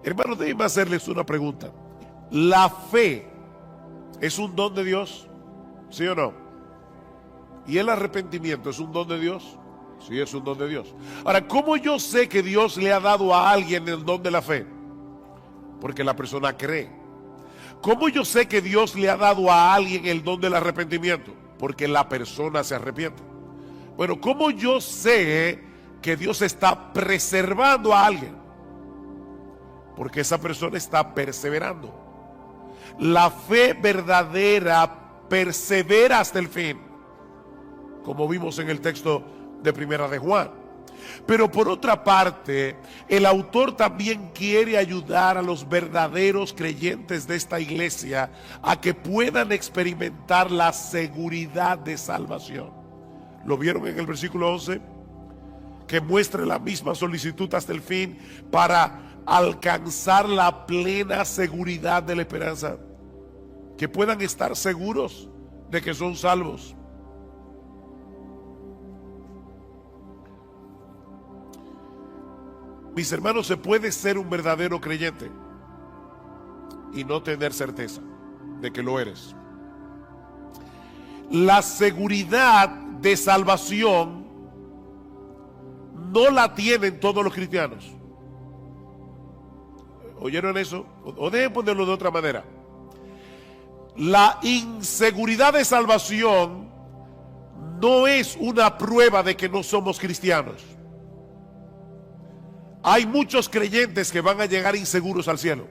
Hermanos, déjenme hacerles una pregunta. ¿La fe es un don de Dios? ¿Sí o no? ¿Y el arrepentimiento es un don de Dios? Sí, es un don de Dios. Ahora, ¿cómo yo sé que Dios le ha dado a alguien el don de la fe? Porque la persona cree. ¿Cómo yo sé que Dios le ha dado a alguien el don del arrepentimiento? Porque la persona se arrepiente. Bueno, ¿cómo yo sé que Dios está preservando a alguien? Porque esa persona está perseverando. La fe verdadera persevera hasta el fin, como vimos en el texto de Primera de Juan. Pero por otra parte, el autor también quiere ayudar a los verdaderos creyentes de esta iglesia a que puedan experimentar la seguridad de salvación. ¿Lo vieron en el versículo 11? Que muestre la misma solicitud hasta el fin para alcanzar la plena seguridad de la esperanza. Que puedan estar seguros de que son salvos. Mis hermanos, se puede ser un verdadero creyente y no tener certeza de que lo eres. La seguridad de salvación no la tienen todos los cristianos. ¿Oyeron eso? O deben ponerlo de otra manera. La inseguridad de salvación no es una prueba de que no somos cristianos. Hay muchos creyentes que van a llegar inseguros al cielo.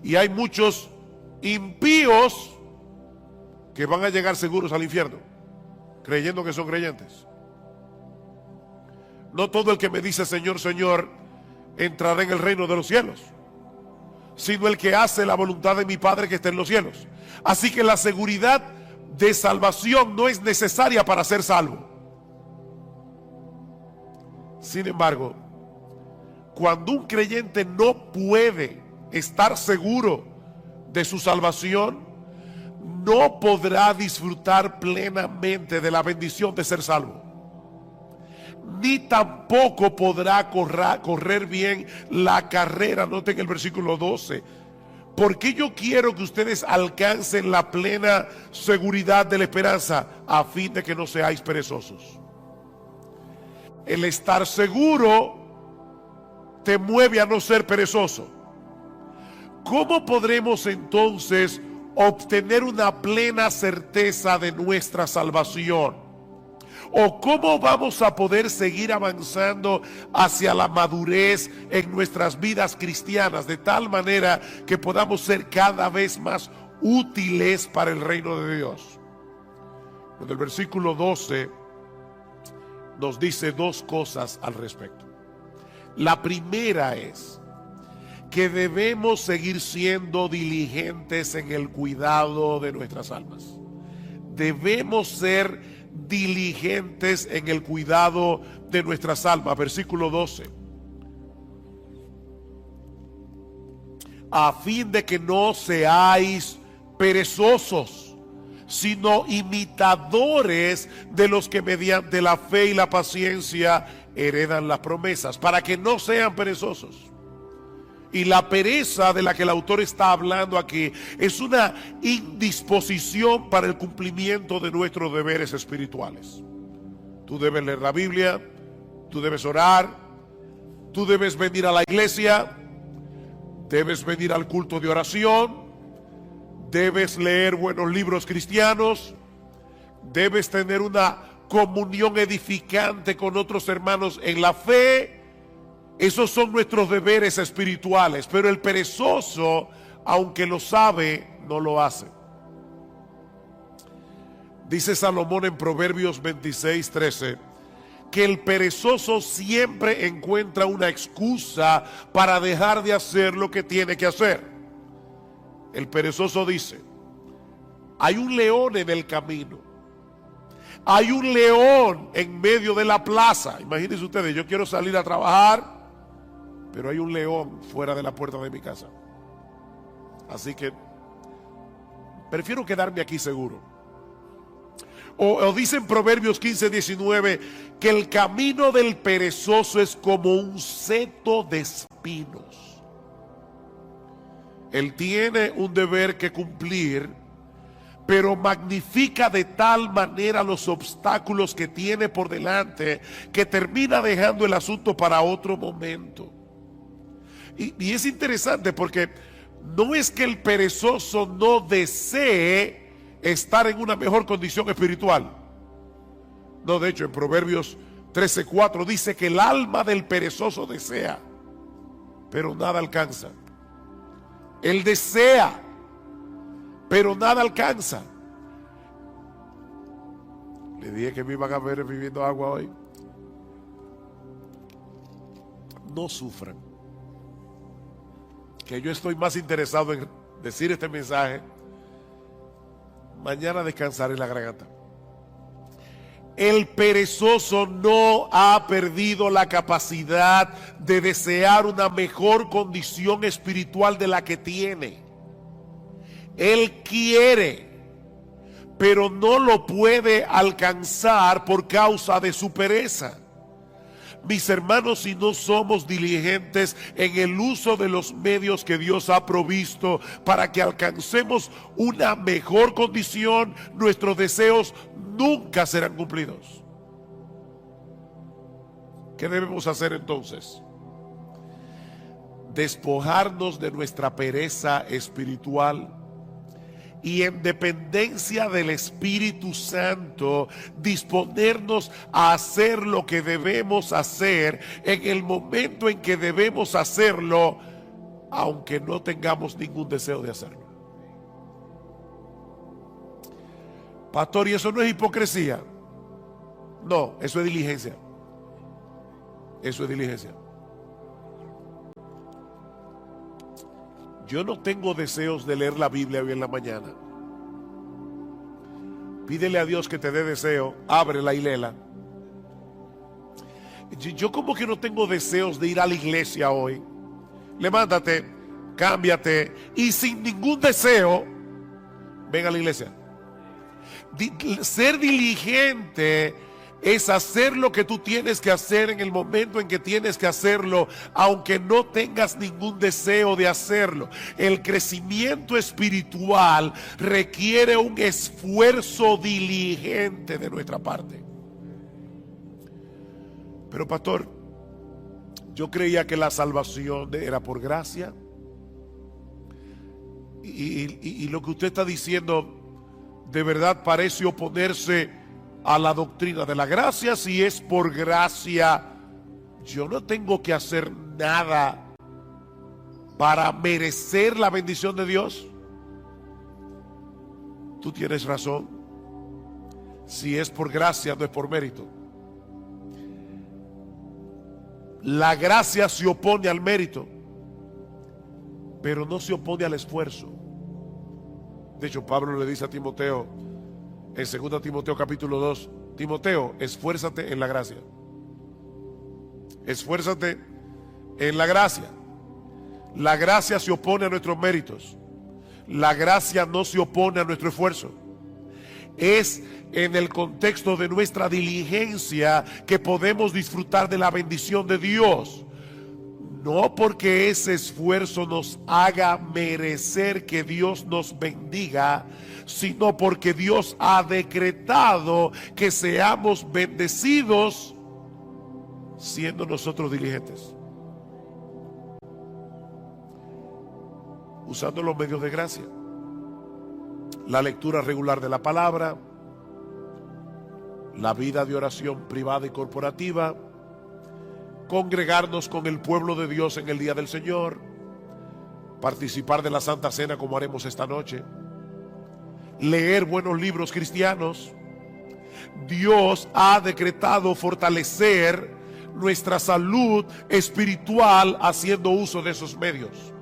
Y hay muchos impíos que van a llegar seguros al infierno, creyendo que son creyentes. No todo el que me dice Señor, Señor, entrará en el reino de los cielos, sino el que hace la voluntad de mi Padre que está en los cielos. Así que la seguridad de salvación no es necesaria para ser salvo. Sin embargo, cuando un creyente no puede estar seguro de su salvación, no podrá disfrutar plenamente de la bendición de ser salvo, ni tampoco podrá correr bien la carrera. Noten el versículo 12. Porque yo quiero que ustedes alcancen la plena seguridad de la esperanza, a fin de que no seáis perezosos. El estar seguro te mueve a no ser perezoso. ¿Cómo podremos entonces obtener una plena certeza de nuestra salvación? ¿O cómo vamos a poder seguir avanzando hacia la madurez en nuestras vidas cristianas, de tal manera que podamos ser cada vez más útiles para el reino de Dios? En el versículo 12 nos dice dos cosas al respecto. La primera es que debemos seguir siendo diligentes en el cuidado de nuestras almas. Debemos ser diligentes en el cuidado de nuestras almas. Versículo 12. A fin de que no seáis perezosos, sino imitadores de los que mediante la fe y la paciencia heredan las promesas, para que no sean perezosos. Y la pereza de la que el autor está hablando aquí es una indisposición para el cumplimiento de nuestros deberes espirituales. Tú debes leer la Biblia, tú debes orar, tú debes venir a la iglesia, debes venir al culto de oración, debes leer buenos libros cristianos, debes tener una comunión edificante con otros hermanos en la fe. Esos son nuestros deberes espirituales, pero el perezoso, aunque lo sabe, no lo hace. Dice Salomón en Proverbios 26:13 que el perezoso siempre encuentra una excusa para dejar de hacer lo que tiene que hacer. El perezoso dice: hay un león en el camino, hay un león en medio de la plaza. Imagínense ustedes, yo quiero salir a trabajar, pero hay un león fuera de la puerta de mi casa. Así que prefiero quedarme aquí seguro. O dice en Proverbios 15:19 que el camino del perezoso es como un seto de espinos. Él tiene un deber que cumplir, pero magnifica de tal manera los obstáculos que tiene por delante que termina dejando el asunto para otro momento. Y es interesante porque no es que el perezoso no desee estar en una mejor condición espiritual. No, de hecho en Proverbios 13:4 dice que el alma del perezoso desea, pero nada alcanza. Él desea, pero nada alcanza. Le dije que me iban a ver bebiendo agua hoy. No sufran, que yo estoy más interesado en decir este mensaje. Mañana descansaré la garganta. El perezoso no ha perdido la capacidad de desear una mejor condición espiritual de la que tiene. Él quiere, pero no lo puede alcanzar por causa de su pereza. Mis hermanos, si no somos diligentes en el uso de los medios que Dios ha provisto para que alcancemos una mejor condición, nuestros deseos nunca serán cumplidos. ¿Qué debemos hacer entonces? Despojarnos de nuestra pereza espiritual y en dependencia del Espíritu Santo disponernos a hacer lo que debemos hacer en el momento en que debemos hacerlo, aunque no tengamos ningún deseo de hacerlo. Pastor, ¿y eso no es hipocresía? No, eso es diligencia. Eso es diligencia. Yo no tengo deseos de leer la Biblia hoy en la mañana. Pídele a Dios que te dé deseo, ábrela y léela. Yo como que no tengo deseos de ir a la iglesia hoy. Levántate, cámbiate y sin ningún deseo, ven a la iglesia. Ser diligente es hacer lo que tú tienes que hacer en el momento en que tienes que hacerlo, aunque no tengas ningún deseo de hacerlo. El crecimiento espiritual requiere un esfuerzo diligente de nuestra parte. Pero pastor, yo creía que la salvación era por gracia. Y lo que usted está diciendo de verdad parece oponerse a la doctrina de la gracia. Si es por gracia, yo no tengo que hacer nada para merecer la bendición de Dios. Tú tienes razón. Si es por gracia, no es por mérito. La gracia se opone al mérito, pero no se opone al esfuerzo. De hecho, Pablo le dice a Timoteo en 2 Timoteo capítulo 2, Timoteo, esfuérzate en la gracia. Esfuérzate en la gracia. La gracia se opone a nuestros méritos. La gracia no se opone a nuestro esfuerzo. Es en el contexto de nuestra diligencia que podemos disfrutar de la bendición de Dios. No porque ese esfuerzo nos haga merecer que Dios nos bendiga, sino porque Dios ha decretado que seamos bendecidos siendo nosotros diligentes, usando los medios de gracia, la lectura regular de la palabra, la vida de oración privada y corporativa, congregarnos con el pueblo de Dios en el día del Señor, participar de la Santa Cena como haremos esta noche, leer buenos libros cristianos. Dios ha decretado fortalecer nuestra salud espiritual haciendo uso de esos medios.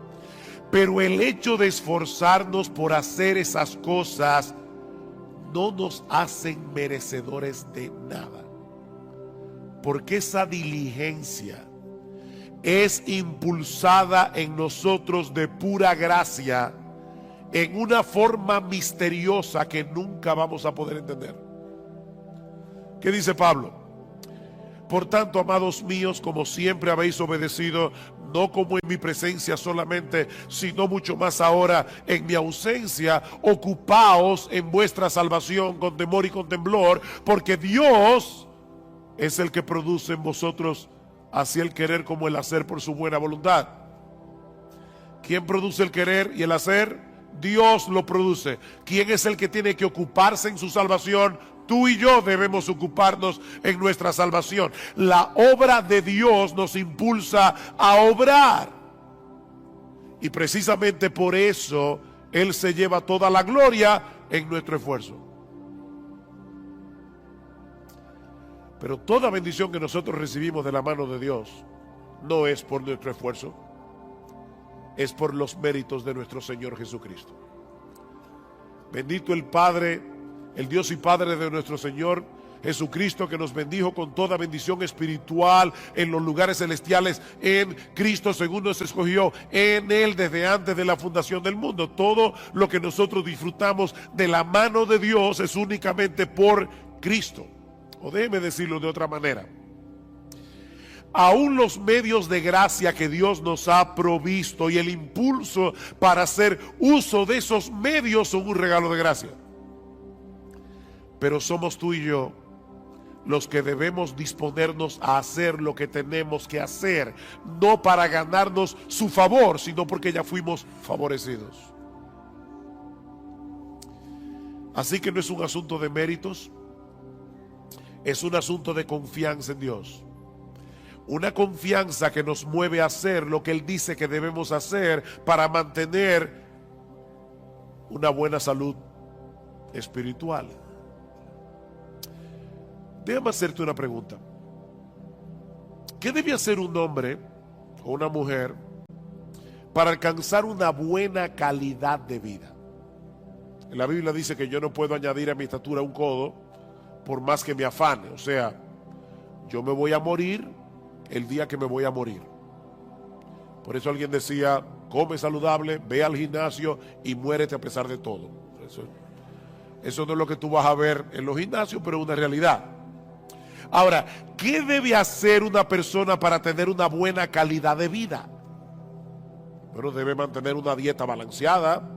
Pero el hecho de esforzarnos por hacer esas cosas no nos hacen merecedores de nada. Porque esa diligencia es impulsada en nosotros de pura gracia, en una forma misteriosa que nunca vamos a poder entender. ¿Qué dice Pablo? Por tanto, amados míos, como siempre habéis obedecido, no como en mi presencia solamente, sino mucho más ahora en mi ausencia, ocupaos en vuestra salvación con temor y con temblor, porque Dios es el que produce en vosotros así el querer como el hacer por su buena voluntad. ¿Quién produce el querer y el hacer? Dios lo produce. ¿Quién es el que tiene que ocuparse en su salvación? Tú y yo debemos ocuparnos en nuestra salvación. La obra de Dios nos impulsa a obrar. Y precisamente por eso Él se lleva toda la gloria en nuestro esfuerzo. Pero toda bendición que nosotros recibimos de la mano de Dios no es por nuestro esfuerzo, es por los méritos de nuestro Señor Jesucristo. Bendito el Padre, el Dios y Padre de nuestro Señor Jesucristo, que nos bendijo con toda bendición espiritual en los lugares celestiales en Cristo, según nos escogió en Él desde antes de la fundación del mundo. Todo lo que nosotros disfrutamos de la mano de Dios es únicamente por Cristo. O déjeme decirlo de otra manera. Aún los medios de gracia que Dios nos ha provisto y el impulso para hacer uso de esos medios son un regalo de gracia. Pero somos tú y yo los que debemos disponernos a hacer lo que tenemos que hacer, no para ganarnos su favor, sino porque ya fuimos favorecidos. Así que no es un asunto de méritos, es un asunto de confianza en Dios. Una confianza que nos mueve a hacer lo que Él dice que debemos hacer para mantener una buena salud espiritual. Déjame hacerte una pregunta. ¿Qué debe hacer un hombre o una mujer para alcanzar una buena calidad de vida? En la Biblia dice que yo no puedo añadir a mi estatura un codo por más que me afane. O sea, yo me voy a morir el día que me voy a morir. Por eso alguien decía, come saludable, ve al gimnasio y muérete a pesar de todo. Eso no es lo que tú vas a ver en los gimnasios, pero es una realidad. Ahora, ¿qué debe hacer una persona para tener una buena calidad de vida? Bueno, debe mantener una dieta balanceada,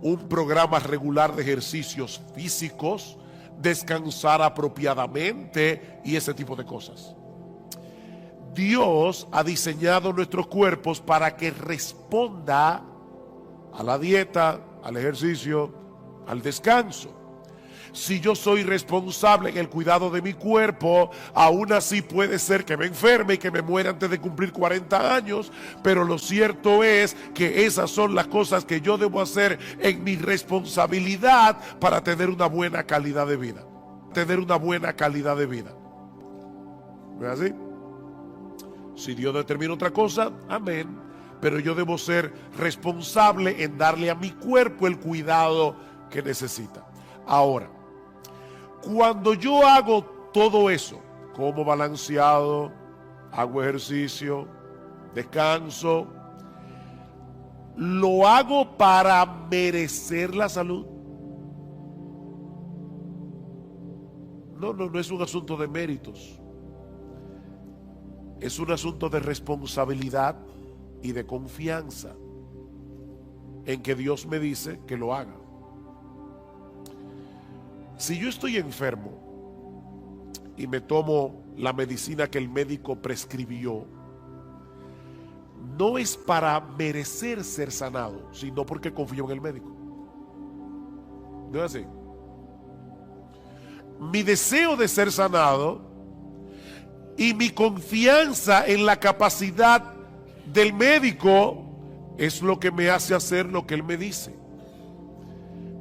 un programa regular de ejercicios físicos, descansar apropiadamente y ese tipo de cosas. Dios ha diseñado nuestros cuerpos para que responda a la dieta, al ejercicio, al descanso. Si yo soy responsable en el cuidado de mi cuerpo, aún así puede ser que me enferme y que me muera antes de cumplir 40 años, pero lo cierto es que esas son las cosas que yo debo hacer en mi responsabilidad para tener una buena calidad de vida. Tener una buena calidad de vida. ¿No es así? Si Dios determina otra cosa, amén. Pero yo debo ser responsable en darle a mi cuerpo el cuidado que necesita. Ahora, cuando yo hago todo eso, como balanceado, hago ejercicio, descanso, ¿lo hago para merecer la salud? No es un asunto de méritos. Es un asunto de responsabilidad y de confianza en que Dios me dice que lo haga. Si yo estoy enfermo y me tomo la medicina que el médico prescribió, no es para merecer ser sanado, sino porque confío en el médico. ¿No es así? Mi deseo de ser sanado y mi confianza en la capacidad del médico es lo que me hace hacer lo que él me dice.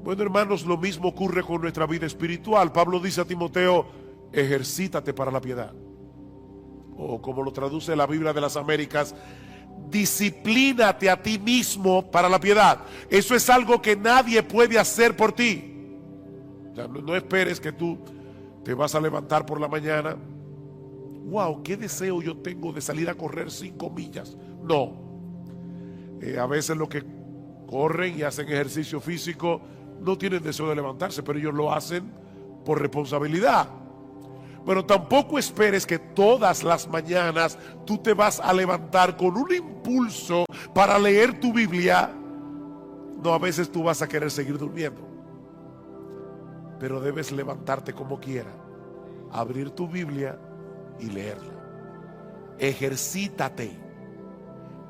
Bueno, hermanos, lo mismo ocurre con nuestra vida espiritual. Pablo dice a Timoteo, ejercítate para la piedad. O como lo traduce la Biblia de las Américas, disciplínate a ti mismo para la piedad. Eso es algo que nadie puede hacer por ti. O sea, no esperes que tú te vas a levantar por la mañana. Wow, qué deseo yo tengo de salir a correr 5 millas. No. A veces los que corren y hacen ejercicio físico no tienen deseo de levantarse, pero ellos lo hacen por responsabilidad. Bueno, tampoco esperes que todas las mañanas tú te vas a levantar con un impulso para leer tu Biblia. No, a veces tú vas a querer seguir durmiendo, pero debes levantarte como quiera, abrir tu Biblia y leerla. Ejercítate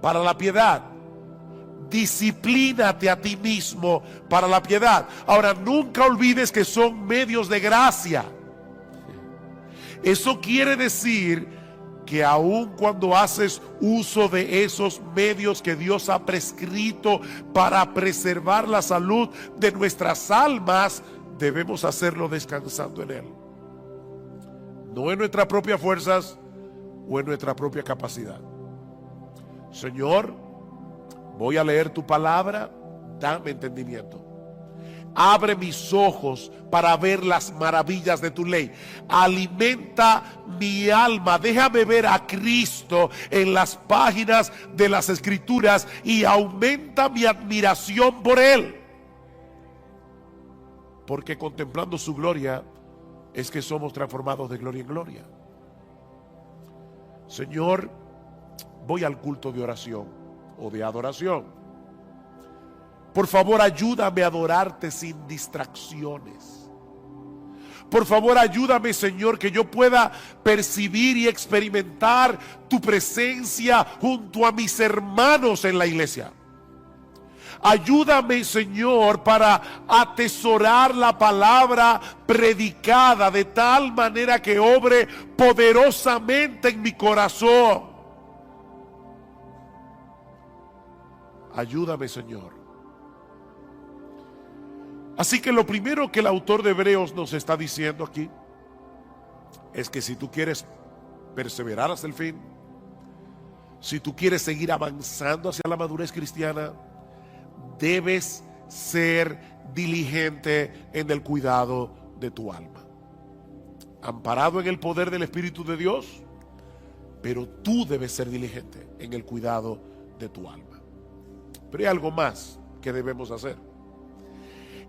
para la piedad. Disciplínate a ti mismo para la piedad. Ahora, nunca olvides que son medios de gracia. Eso quiere decir que aun cuando haces uso de esos medios que Dios ha prescrito para preservar la salud de nuestras almas, debemos hacerlo descansando en Él. No en nuestras propias fuerzas o en nuestra propia capacidad. Señor, voy a leer tu palabra, dame entendimiento. Abre mis ojos para ver las maravillas de tu ley. Alimenta mi alma. Déjame ver a Cristo en las páginas de las Escrituras y aumenta mi admiración por Él. Porque contemplando su gloria es que somos transformados de gloria en gloria. Señor, voy al culto de oración o de adoración. Por favor, ayúdame a adorarte sin distracciones. Por favor, ayúdame, Señor, que yo pueda percibir y experimentar tu presencia junto a mis hermanos en la iglesia. Ayúdame, Señor, para atesorar la palabra predicada de tal manera que obre poderosamente en mi corazón. Ayúdame, Señor. Así que lo primero que el autor de Hebreos nos está diciendo aquí es que si tú quieres perseverar hasta el fin, si tú quieres seguir avanzando hacia la madurez cristiana, debes ser diligente en el cuidado de tu alma, amparado en el poder del Espíritu de Dios, pero tú debes ser diligente en el cuidado de tu alma. Pero hay algo más que debemos hacer,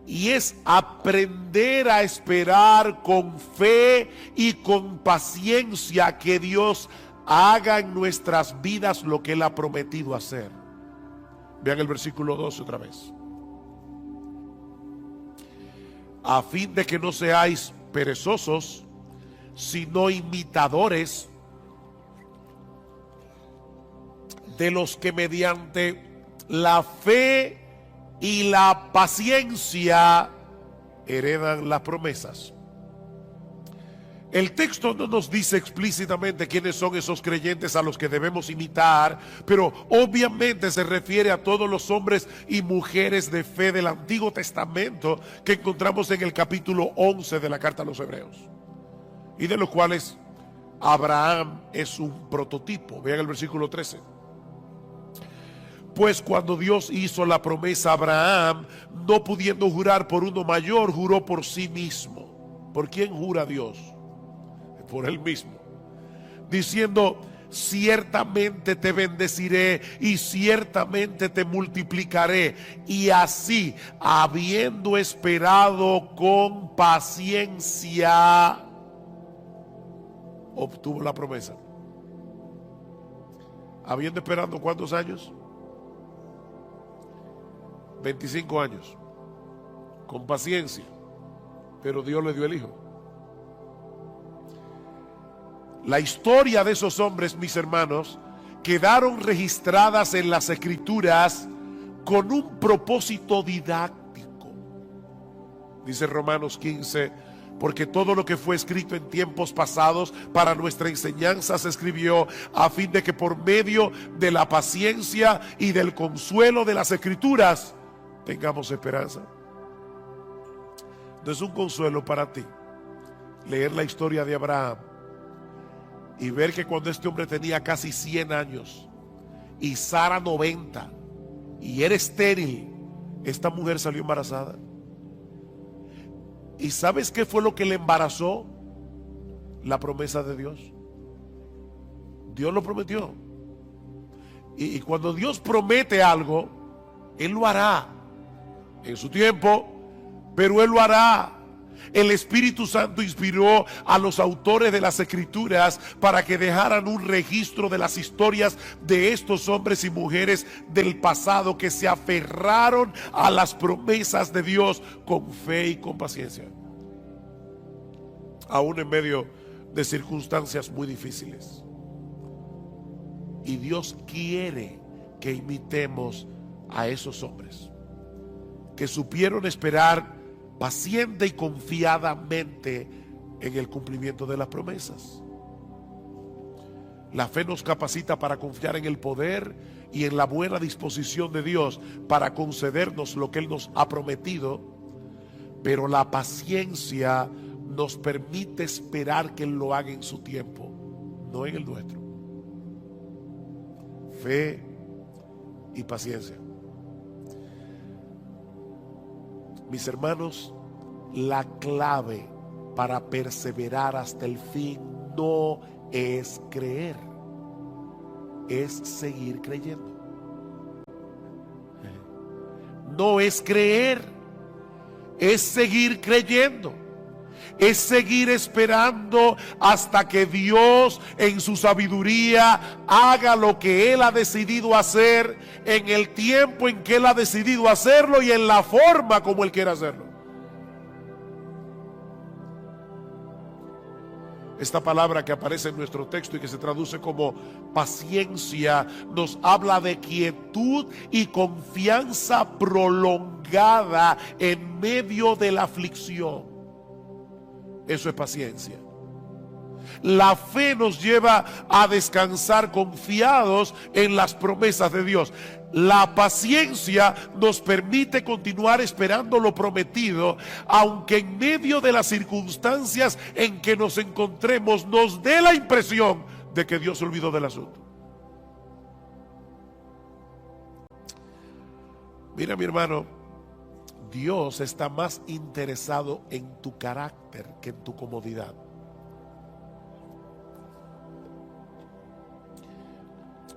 y es aprender a esperar con fe y con paciencia que Dios haga en nuestras vidas lo que Él ha prometido hacer. Vean el versículo 12 otra vez. A fin de que no seáis perezosos, sino imitadores de los que mediante la fe y la paciencia heredan las promesas. El texto no nos dice explícitamente quiénes son esos creyentes a los que debemos imitar, pero obviamente se refiere a todos los hombres y mujeres de fe del Antiguo Testamento que encontramos en el capítulo 11 de la carta a los Hebreos, y de los cuales Abraham es un prototipo. Vean el versículo 13. Pues cuando Dios hizo la promesa a Abraham, no pudiendo jurar por uno mayor, juró por sí mismo. ¿Por quién jura Dios? Por Él mismo, diciendo: ciertamente te bendeciré y ciertamente te multiplicaré. Y así, habiendo esperado con paciencia, obtuvo la promesa. Habiendo esperado ¿cuántos años? 25 años, con paciencia, pero Dios le dio el hijo. La historia de esos hombres, mis hermanos, quedaron registradas en las Escrituras con un propósito didáctico. Dice Romanos 15: porque todo lo que fue escrito en tiempos pasados para nuestra enseñanza se escribió a fin de que por medio de la paciencia y del consuelo de las Escrituras tengamos esperanza. No es un consuelo para ti leer la historia de Abraham y ver que cuando este hombre tenía casi 100 años y Sara 90 y era estéril, esta mujer salió embarazada? ¿Y sabes qué fue lo que le embarazó? La promesa de Dios. Dios lo prometió. Y cuando Dios promete algo, Él lo hará en su tiempo, pero Él lo hará. El Espíritu Santo inspiró a los autores de las Escrituras para que dejaran un registro de las historias de estos hombres y mujeres del pasado que se aferraron a las promesas de Dios con fe y con paciencia, aún en medio de circunstancias muy difíciles. Y Dios quiere que imitemos a esos hombres que supieron esperar paciente y confiadamente en el cumplimiento de las promesas. La fe nos capacita para confiar en el poder y en la buena disposición de Dios para concedernos lo que Él nos ha prometido, pero la paciencia nos permite esperar que Él lo haga en su tiempo, no en el nuestro. Fe y paciencia. Mis hermanos, la clave para perseverar hasta el fin no es creer, es seguir creyendo. No es creer, es seguir creyendo. Es seguir esperando hasta que Dios en su sabiduría haga lo que Él ha decidido hacer, en el tiempo en que Él ha decidido hacerlo y en la forma como Él quiere hacerlo. Esta palabra que aparece en nuestro texto y que se traduce como paciencia nos habla de quietud y confianza prolongada en medio de la aflicción. Eso es paciencia. La fe nos lleva a descansar confiados en las promesas de Dios. La paciencia nos permite continuar esperando lo prometido, aunque en medio de las circunstancias en que nos encontremos nos dé la impresión de que Dios se olvidó del asunto. Mira, mi hermano, Dios está más interesado en tu carácter que en tu comodidad.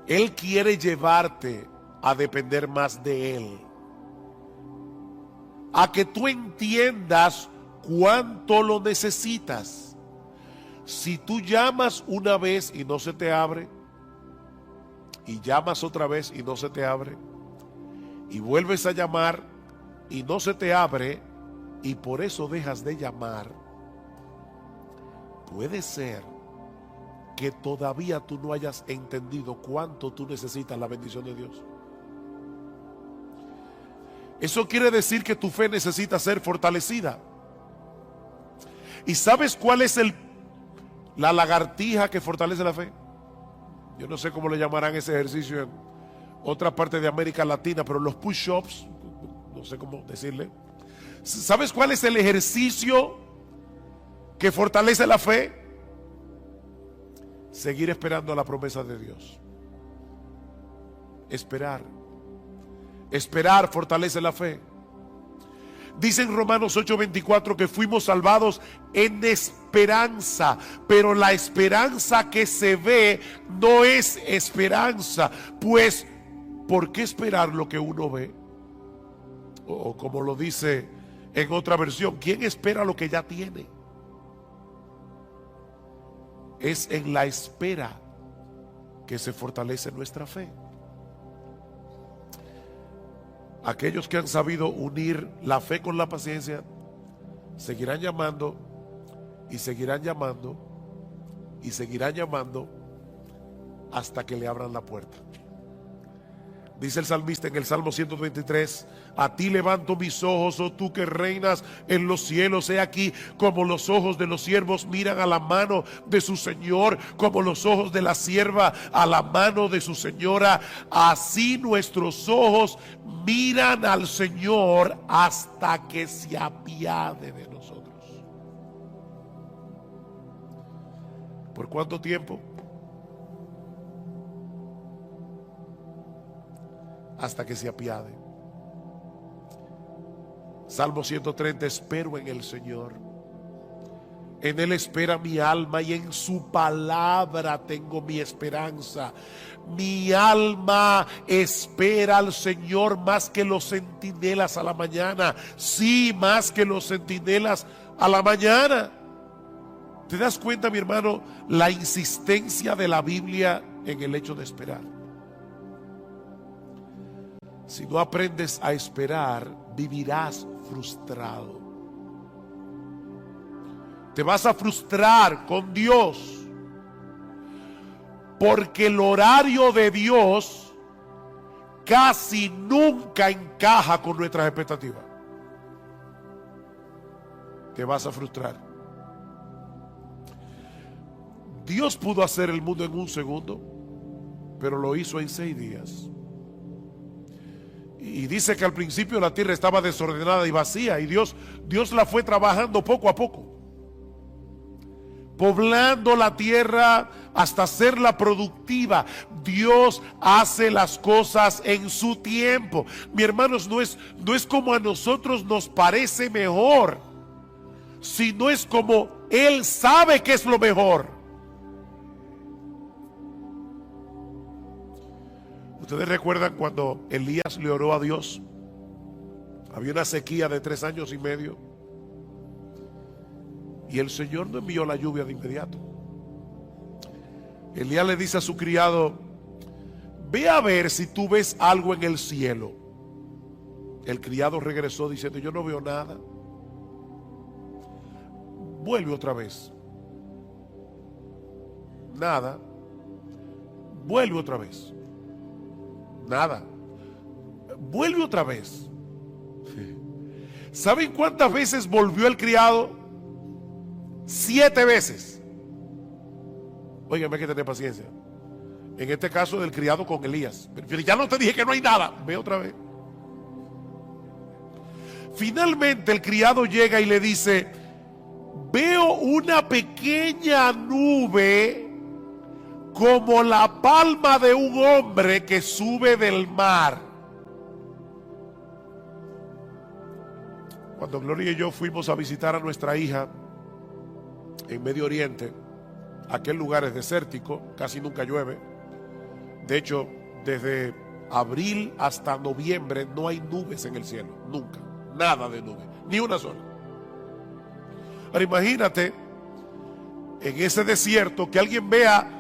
Él quiere llevarte a depender más de Él, a que tú entiendas cuánto lo necesitas. Si tú llamas una vez y no se te abre, y llamas otra vez y no se te abre, y vuelves a llamar y no se te abre, y por eso dejas de llamar, puede ser que todavía tú no hayas entendido cuánto tú necesitas la bendición de Dios. Eso quiere decir que tu fe necesita ser fortalecida. ¿Y sabes cuál es la lagartija que fortalece la fe? Yo no sé cómo le llamarán ese ejercicio en otra parte de América Latina, pero los push-ups, no sé cómo decirle. ¿Sabes cuál es el ejercicio que fortalece la fe? Seguir esperando la promesa de Dios. Esperar fortalece la fe. Dice en Romanos 8:24 que fuimos salvados en esperanza, pero la esperanza que se ve no es esperanza. Pues, ¿por qué esperar lo que uno ve? O como lo dice en otra versión, ¿quién espera lo que ya tiene? Es en la espera que se fortalece nuestra fe. Aquellos que han sabido unir la fe con la paciencia seguirán llamando y seguirán llamando y seguirán llamando hasta que le abran la puerta. Dice el salmista en el Salmo 123: a ti levanto mis ojos, oh tú que reinas en los cielos. He aquí como los ojos de los siervos miran a la mano de su Señor, como los ojos de la sierva a la mano de su señora. Así nuestros ojos miran al Señor hasta que se apiade de nosotros. ¿Por cuánto tiempo? Hasta que se apiade. Salmo 130: espero en el Señor, en Él espera mi alma, y en su palabra tengo mi esperanza. Mi alma espera al Señor más que los centinelas a la mañana. Sí, más que los centinelas a la mañana. ¿Te das cuenta, mi hermano, la insistencia de la Biblia en el hecho de esperar? Si no aprendes a esperar, vivirás frustrado. Te vas a frustrar con Dios, porque el horario de Dios casi nunca encaja con nuestras expectativas. Te vas a frustrar. Dios pudo hacer el mundo en un segundo, pero lo hizo en 6 días. Y dice que al principio la tierra estaba desordenada y vacía, y Dios la fue trabajando poco a poco, poblando la tierra hasta hacerla productiva. Dios hace las cosas en su tiempo. Mi hermanos, no es como a nosotros nos parece mejor, sino es como Él sabe que es lo mejor. Ustedes recuerdan cuando Elías le oró a Dios. Había una sequía de 3 años y medio. Y el Señor no envió la lluvia de inmediato. Elías le dice a su criado: ve a ver si tú ves algo en el cielo. El criado regresó diciendo: yo no veo nada. Vuelve otra vez. Nada. Vuelve otra vez. Nada. Vuelve otra vez. ¿Saben cuántas veces volvió el criado? 7 veces. Óigame, hay que tener paciencia. En este caso del criado con Elías. Pero ya no te dije que no hay nada. Ve otra vez. Finalmente el criado llega y le dice: veo una pequeña nube como la palma de un hombre que sube del mar. Cuando Gloria y yo fuimos a visitar a nuestra hija en Medio Oriente, aquel lugar es desértico, casi nunca llueve. De hecho, desde abril hasta noviembre no hay nubes en el cielo, nunca, nada de nubes, ni una sola. Ahora imagínate en ese desierto que alguien vea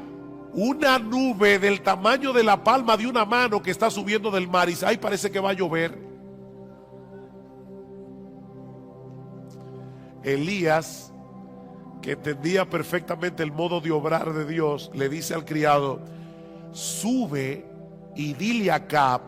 una nube del tamaño de la palma de una mano que está subiendo del mar y dice: ay, parece que va a llover. Elías, que entendía perfectamente el modo de obrar de Dios, le dice al criado: sube y dile a Acab: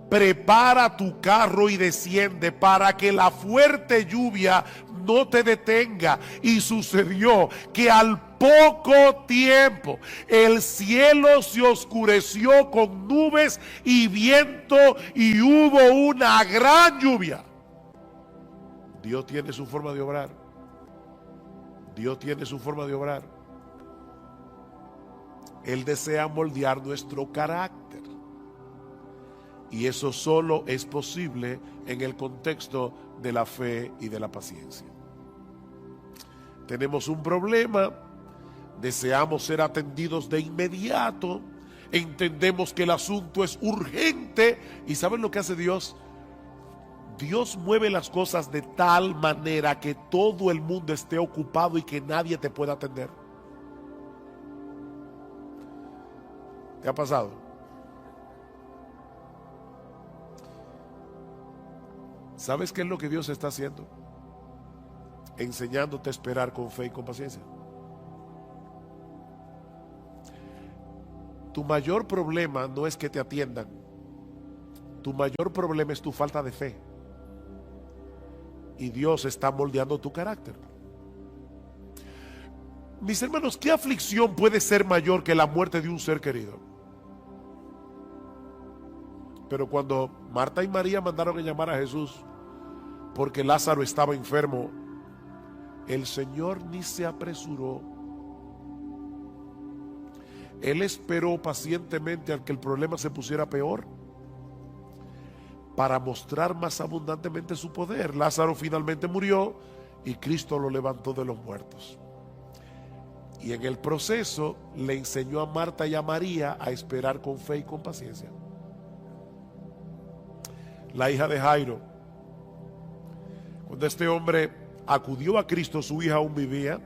prepara tu carro y desciende para que la fuerte lluvia no te detenga. Y sucedió que al poco tiempo el cielo se oscureció con nubes y viento y hubo una gran lluvia. Dios tiene su forma de obrar. Dios tiene su forma de obrar. Él desea moldear nuestro carácter. Y eso solo es posible en el contexto de la fe y de la paciencia. Tenemos un problema, deseamos ser atendidos de inmediato, entendemos que el asunto es urgente. ¿Y saben lo que hace Dios? Dios mueve las cosas de tal manera que todo el mundo esté ocupado y que nadie te pueda atender. ¿Te ha pasado? ¿Sabes qué es lo que Dios está haciendo? Enseñándote a esperar con fe y con paciencia. Tu mayor problema no es que te atiendan. Tu mayor problema es tu falta de fe. Y Dios está moldeando tu carácter. Mis hermanos, ¿qué aflicción puede ser mayor que la muerte de un ser querido? Pero cuando Marta y María mandaron a llamar a Jesús porque Lázaro estaba enfermo, el Señor ni se apresuró. Él esperó pacientemente a que el problema se pusiera peor para mostrar más abundantemente su poder. Lázaro finalmente murió y Cristo lo levantó de los muertos. Y en el proceso le enseñó a Marta y a María a esperar con fe y con paciencia. La hija de Jairo, cuando este hombre acudió a Cristo, su hija aún vivía,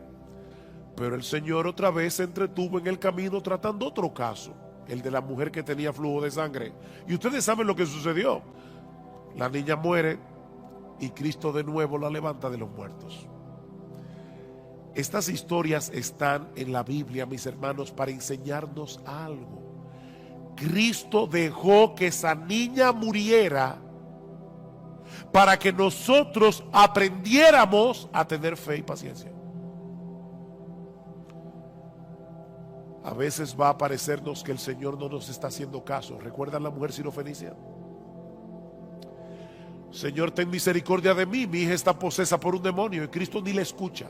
pero el Señor otra vez se entretuvo en el camino tratando otro caso, el de la mujer que tenía flujo de sangre. Y ustedes saben lo que sucedió. La niña muere y Cristo de nuevo la levanta de los muertos. Estas historias están en la Biblia, mis hermanos, para enseñarnos algo. Cristo dejó que esa niña muriera para que nosotros aprendiéramos a tener fe y paciencia. A veces va a parecernos que el Señor no nos está haciendo caso. ¿Recuerdan la mujer sirofenicia? Señor, ten misericordia de mí, mi hija está posesa por un demonio, y Cristo ni le escucha.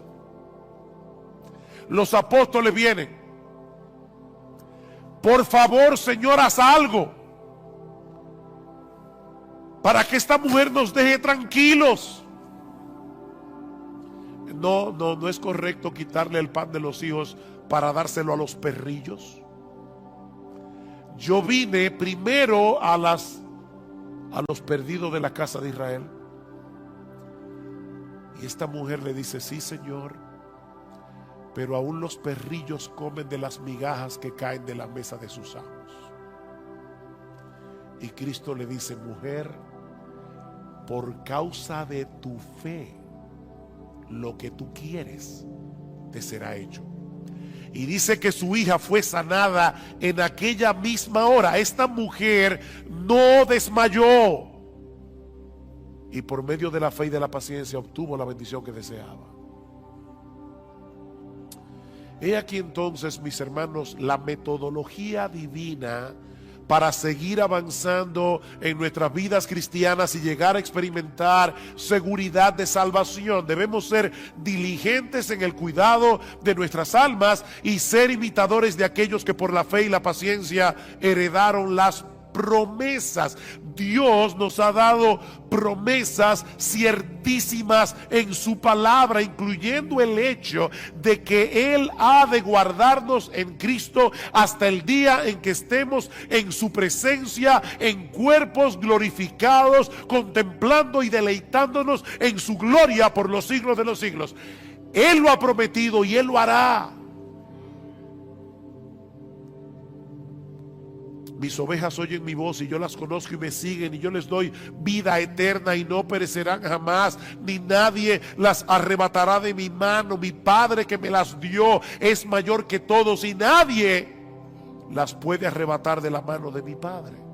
Los apóstoles vienen. Por favor, Señor, haz algo para que esta mujer nos deje tranquilos. No es correcto quitarle el pan de los hijos para dárselo a los perrillos. Yo vine primero a los perdidos de la casa de Israel. Y esta mujer le dice: sí, Señor, pero aún los perrillos comen de las migajas que caen de la mesa de sus amos. Y Cristo le dice: mujer, por causa de tu fe, lo que tú quieres te será hecho. Y dice que su hija fue sanada en aquella misma hora. Esta mujer no desmayó, y por medio de la fe y de la paciencia obtuvo la bendición que deseaba. He aquí entonces, mis hermanos, la metodología divina para seguir avanzando en nuestras vidas cristianas y llegar a experimentar seguridad de salvación. Debemos ser diligentes en el cuidado de nuestras almas y ser imitadores de aquellos que por la fe y la paciencia heredaron las promesas. Dios nos ha dado promesas ciertísimas en su palabra, incluyendo el hecho de que Él ha de guardarnos en Cristo hasta el día en que estemos en su presencia en cuerpos glorificados, contemplando y deleitándonos en su gloria por los siglos de los siglos. Él lo ha prometido y Él lo hará. Mis ovejas oyen mi voz y yo las conozco y me siguen, y yo les doy vida eterna y no perecerán jamás, ni nadie las arrebatará de mi mano. Mi Padre que me las dio es mayor que todos y nadie las puede arrebatar de la mano de mi Padre.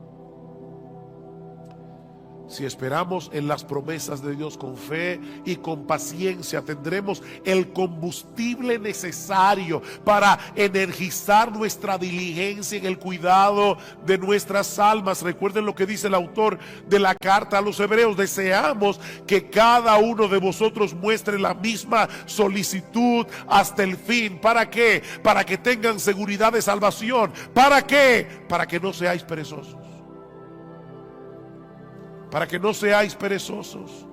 Si esperamos en las promesas de Dios con fe y con paciencia, tendremos el combustible necesario para energizar nuestra diligencia en el cuidado de nuestras almas. Recuerden lo que dice el autor de la carta a los Hebreos: deseamos que cada uno de vosotros muestre la misma solicitud hasta el fin. ¿Para qué? Para que tengan seguridad de salvación. ¿Para qué? Para que no seáis perezosos. Para que no seáis perezosos.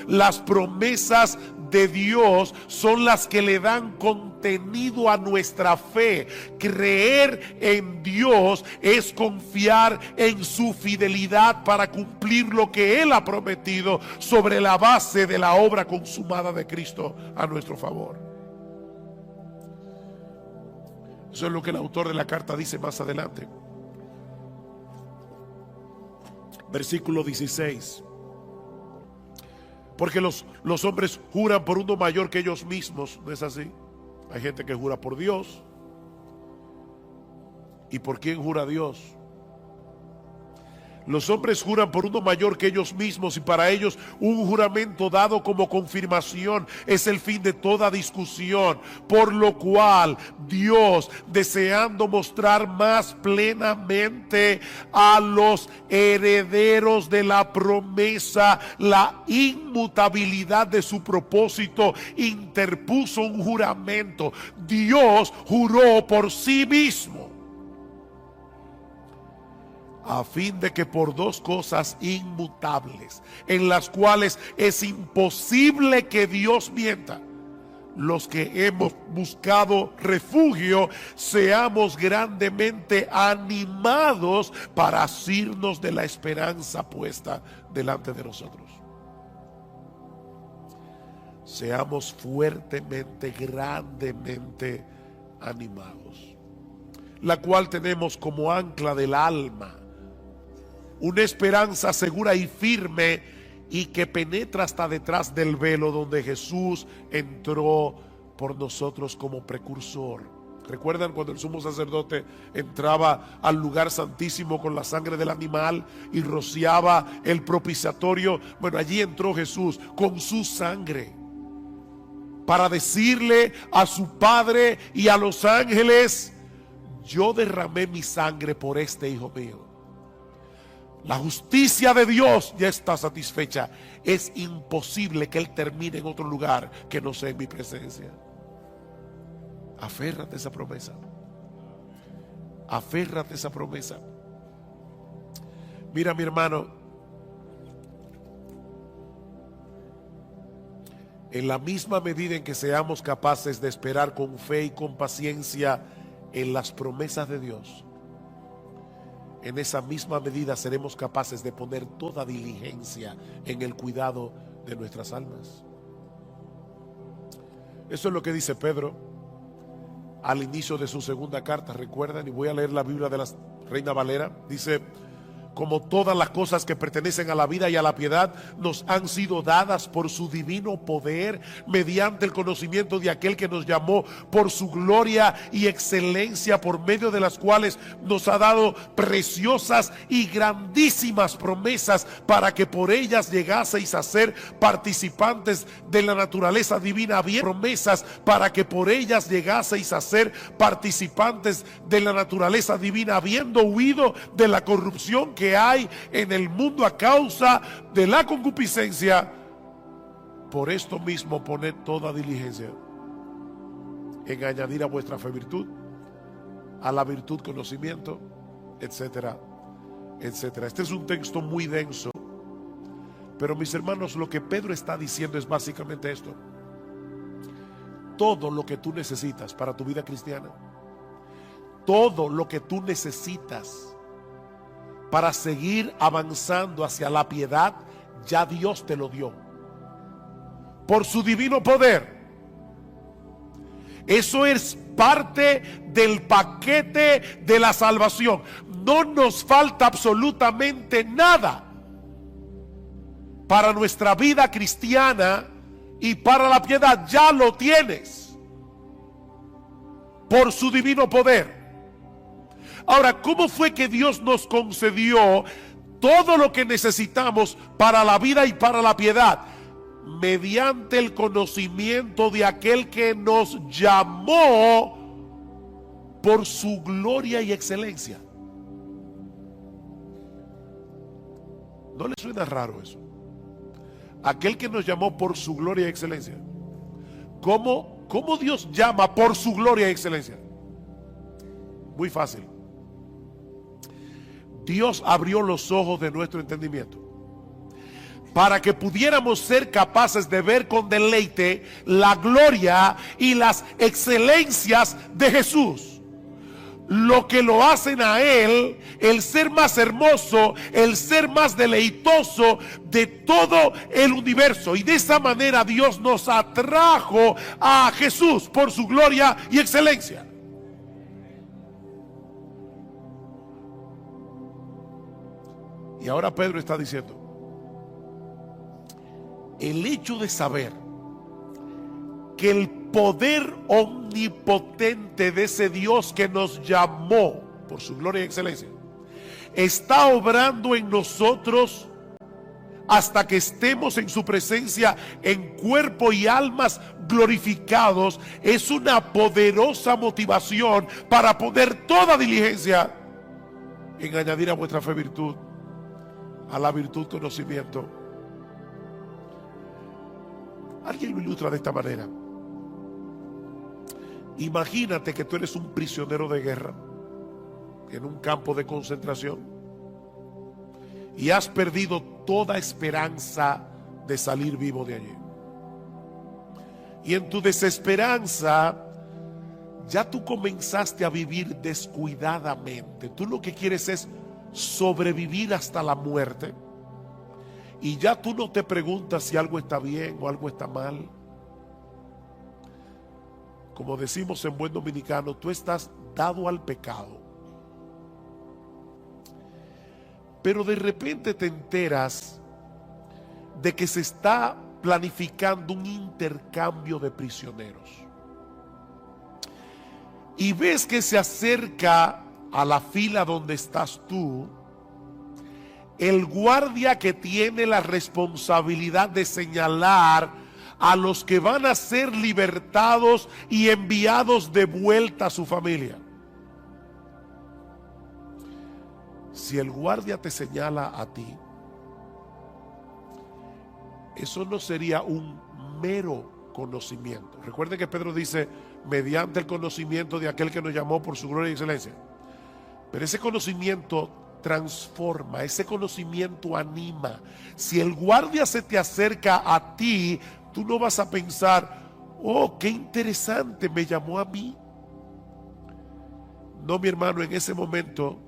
Las promesas de Dios son las que le dan contenido a nuestra fe. Creer en Dios es confiar en su fidelidad para cumplir lo que Él ha prometido sobre la base de la obra consumada de Cristo a nuestro favor. Eso es lo que el autor de la carta dice más adelante. Versículo 16. Porque los hombres juran por uno mayor que ellos mismos. ¿No es así? Hay gente que jura por Dios. ¿Y por quién jura Dios? Los hombres juran por uno mayor que ellos mismos, y para ellos un juramento dado como confirmación es el fin de toda discusión. Por lo cual Dios, deseando mostrar más plenamente a los herederos de la promesa la inmutabilidad de su propósito, interpuso un juramento. Dios juró por sí mismo, a fin de que por dos cosas inmutables, en las cuales es imposible que Dios mienta, los que hemos buscado refugio seamos grandemente animados para asirnos de la esperanza puesta delante de nosotros. seamos fuertemente, grandemente animados, la cual tenemos como ancla del alma una esperanza segura y firme, y que penetra hasta detrás del velo, donde Jesús entró por nosotros como precursor. ¿Recuerdan cuando el sumo sacerdote entraba al lugar santísimo con la sangre del animal y rociaba el propiciatorio? Bueno, allí entró Jesús con su sangre para decirle a su Padre y a los ángeles: yo derramé mi sangre por este hijo mío. La justicia de Dios ya está satisfecha. Es imposible que Él termine en otro lugar que no sea en mi presencia. Aférrate a esa promesa. Aférrate a esa promesa. Mira, mi hermano, en la misma medida en que seamos capaces de esperar con fe y con paciencia en las promesas de Dios, en esa misma medida seremos capaces de poner toda diligencia en el cuidado de nuestras almas. Eso es lo que dice Pedro al inicio de su segunda carta. Recuerdan, y voy a leer la Biblia de la Reina Valera. Dice: como todas las cosas que pertenecen a la vida y a la piedad nos han sido dadas por su divino poder, mediante el conocimiento de aquel que nos llamó por su gloria y excelencia, por medio de las cuales nos ha dado preciosas y grandísimas promesas, para que por ellas llegaseis a ser participantes de la naturaleza divina. Bien, promesas para que por ellas llegaseis a ser participantes de la naturaleza divina, habiendo huido de la corrupción que hay en el mundo a causa de la concupiscencia. Por esto mismo poned toda diligencia en añadir a vuestra fe virtud, a la virtud conocimiento, etcétera, etcétera. Este es un texto muy denso, pero mis hermanos, lo que Pedro está diciendo es básicamente esto: todo lo que tú necesitas para tu vida cristiana, todo lo que tú necesitas para seguir avanzando hacia la piedad, ya Dios te lo dio por su divino poder. Eso es parte del paquete de la salvación. No nos falta absolutamente nada para nuestra vida cristiana y para la piedad. Ya lo tienes por su divino poder. Ahora, ¿cómo fue que Dios nos concedió todo lo que necesitamos para la vida y para la piedad? Mediante el conocimiento de aquel que nos llamó por su gloria y excelencia. ¿No le suena raro eso? Aquel que nos llamó por su gloria y excelencia. ¿Cómo Dios llama por su gloria y excelencia? Muy fácil. Dios abrió los ojos de nuestro entendimiento para que pudiéramos ser capaces de ver con deleite la gloria y las excelencias de Jesús, lo que lo hacen a Él el ser más hermoso, el ser más deleitoso de todo el universo. Y de esa manera Dios nos atrajo a Jesús por su gloria y excelencia. Y ahora Pedro está diciendo: el hecho de saber que el poder omnipotente de ese Dios que nos llamó por su gloria y excelencia está obrando en nosotros hasta que estemos en su presencia en cuerpo y almas glorificados, es una poderosa motivación para poner toda diligencia en añadir a vuestra fe virtud, a la virtud conocimiento. Alguien lo ilustra de esta manera: imagínate que tú eres un prisionero de guerra en un campo de concentración y has perdido toda esperanza de salir vivo de allí. Y en tu desesperanza ya tú comenzaste a vivir descuidadamente. Tú lo que quieres es sobrevivir hasta la muerte, y ya tú no te preguntas si algo está bien o algo está mal. como decimos en buen dominicano, tú estás dado al pecado. Pero de repente te enteras de que se está planificando un intercambio de prisioneros. Y ves que se acerca a la fila donde estás tú el guardia que tiene la responsabilidad de señalar a los que van a ser libertados y enviados de vuelta a su familia. Si el guardia te señala a ti, eso no sería un mero conocimiento. Recuerden que Pedro dice, mediante el conocimiento de aquel que nos llamó por su gloria y excelencia. Pero ese conocimiento transforma, ese conocimiento anima. Si el guardia se te acerca a ti, tú no vas a pensar, oh, qué interesante, me llamó a mí. No, mi hermano, en ese momento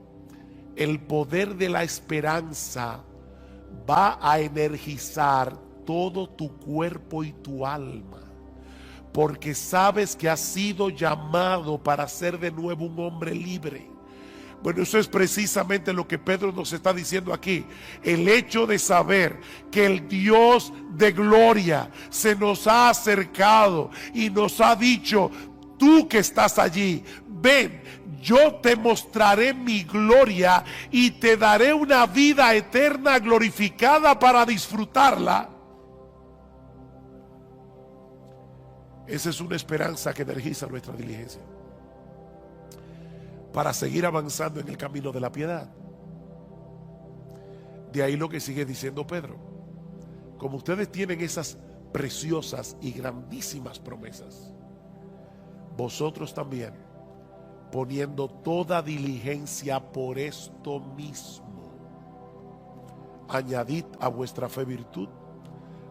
el poder de la esperanza va a energizar todo tu cuerpo y tu alma, porque sabes que has sido llamado para ser de nuevo un hombre libre. Bueno, eso es precisamente lo que Pedro nos está diciendo aquí. El hecho de saber que el Dios de gloria se nos ha acercado y nos ha dicho, tú que estás allí, ven, yo te mostraré mi gloria y te daré una vida eterna glorificada para disfrutarla. Esa es una esperanza que energiza nuestra diligencia para seguir avanzando en el camino de la piedad. De ahí lo que sigue diciendo Pedro. Como ustedes tienen esas preciosas y grandísimas promesas, vosotros también, poniendo toda diligencia por esto mismo, añadid a vuestra fe virtud,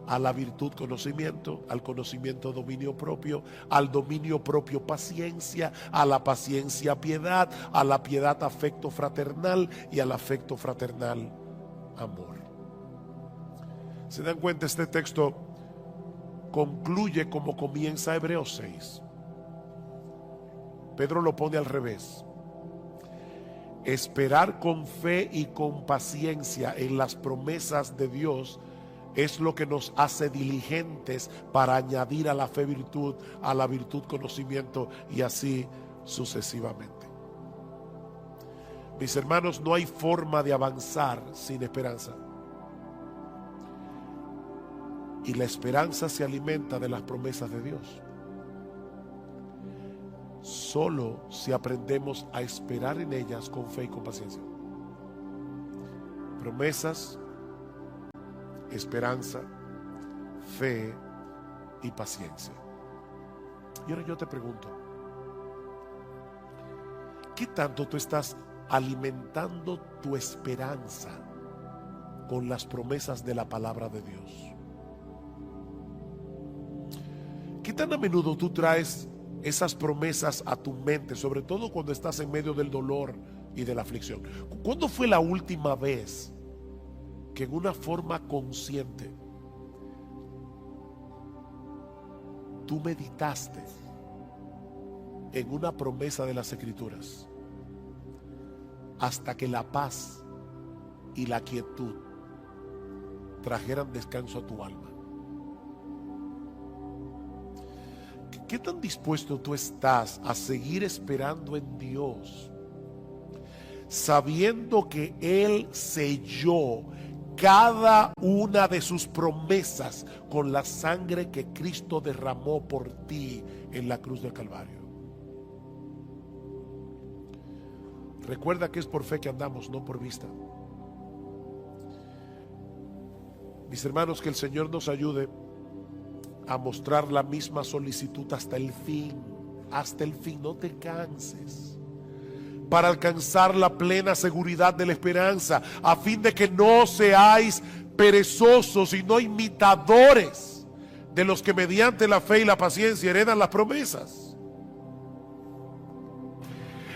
a la virtud conocimiento, al conocimiento dominio propio, al dominio propio paciencia, a la paciencia piedad, a la piedad afecto fraternal y al afecto fraternal amor. ¿Se dan cuenta? Este texto concluye como comienza Hebreos 6. Pedro lo pone al revés. Esperar con fe y con paciencia en las promesas de Dios es lo que nos hace diligentes para añadir a la fe virtud, a la virtud conocimiento y así sucesivamente. Mis hermanos, no hay forma de avanzar sin esperanza. Y la esperanza se alimenta de las promesas de Dios. Solo si aprendemos a esperar en ellas con fe y con paciencia. Promesas, esperanza, fe y paciencia. Y ahora yo te pregunto, ¿qué tanto tú estás alimentando tu esperanza con las promesas de la palabra de Dios? ¿Qué tan a menudo tú traes esas promesas a tu mente, sobre todo cuando estás en medio del dolor y de la aflicción? ¿Cuándo fue la última vez que en una forma consciente tú meditaste en una promesa de las Escrituras hasta que la paz y la quietud trajeran descanso a tu alma? ¿Qué tan dispuesto tú estás a seguir esperando en Dios, sabiendo que Él selló cada una de sus promesas con la sangre que Cristo derramó por ti en la cruz del Calvario? Recuerda que es por fe que andamos, no por vista. Mis hermanos, que el Señor nos ayude a mostrar la misma solicitud hasta el fin, no te canses, para alcanzar la plena seguridad de la esperanza, a fin de que no seáis perezosos y no imitadores de los que mediante la fe y la paciencia heredan las promesas.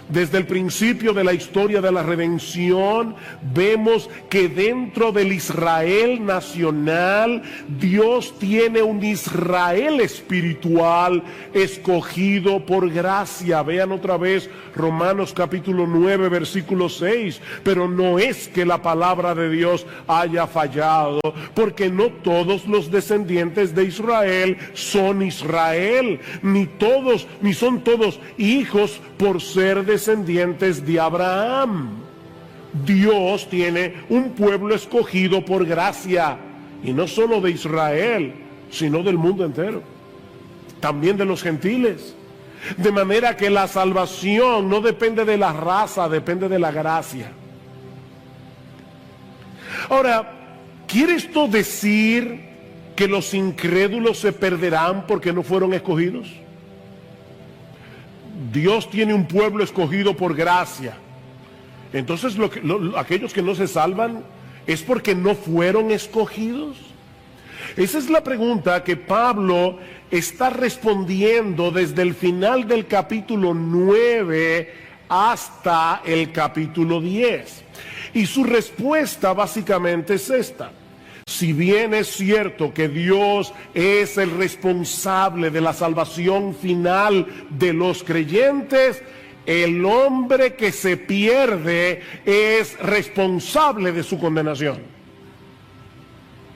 Desde el principio de la historia de la redención, vemos que dentro del Israel nacional, Dios tiene un Israel espiritual escogido por gracia. Vean otra vez Romanos capítulo 9, versículo 6. Pero no es que la palabra de Dios haya fallado, porque no todos los descendientes de Israel son Israel, ni son todos hijos por ser descendientes de Abraham. Dios tiene un pueblo escogido por gracia, y no solo de Israel, sino del mundo entero, también de los gentiles. De manera que la salvación no depende de la raza, depende de la gracia. Ahora, ¿quiere esto decir que los incrédulos se perderán porque no fueron escogidos? Dios tiene un pueblo escogido por gracia. Entonces aquellos que no se salvan es porque no fueron escogidos. Esa es la pregunta que Pablo está respondiendo desde el final del capítulo 9 hasta el capítulo 10. Y su respuesta básicamente es esta: si bien es cierto que Dios es el responsable de la salvación final de los creyentes, el hombre que se pierde es responsable de su condenación.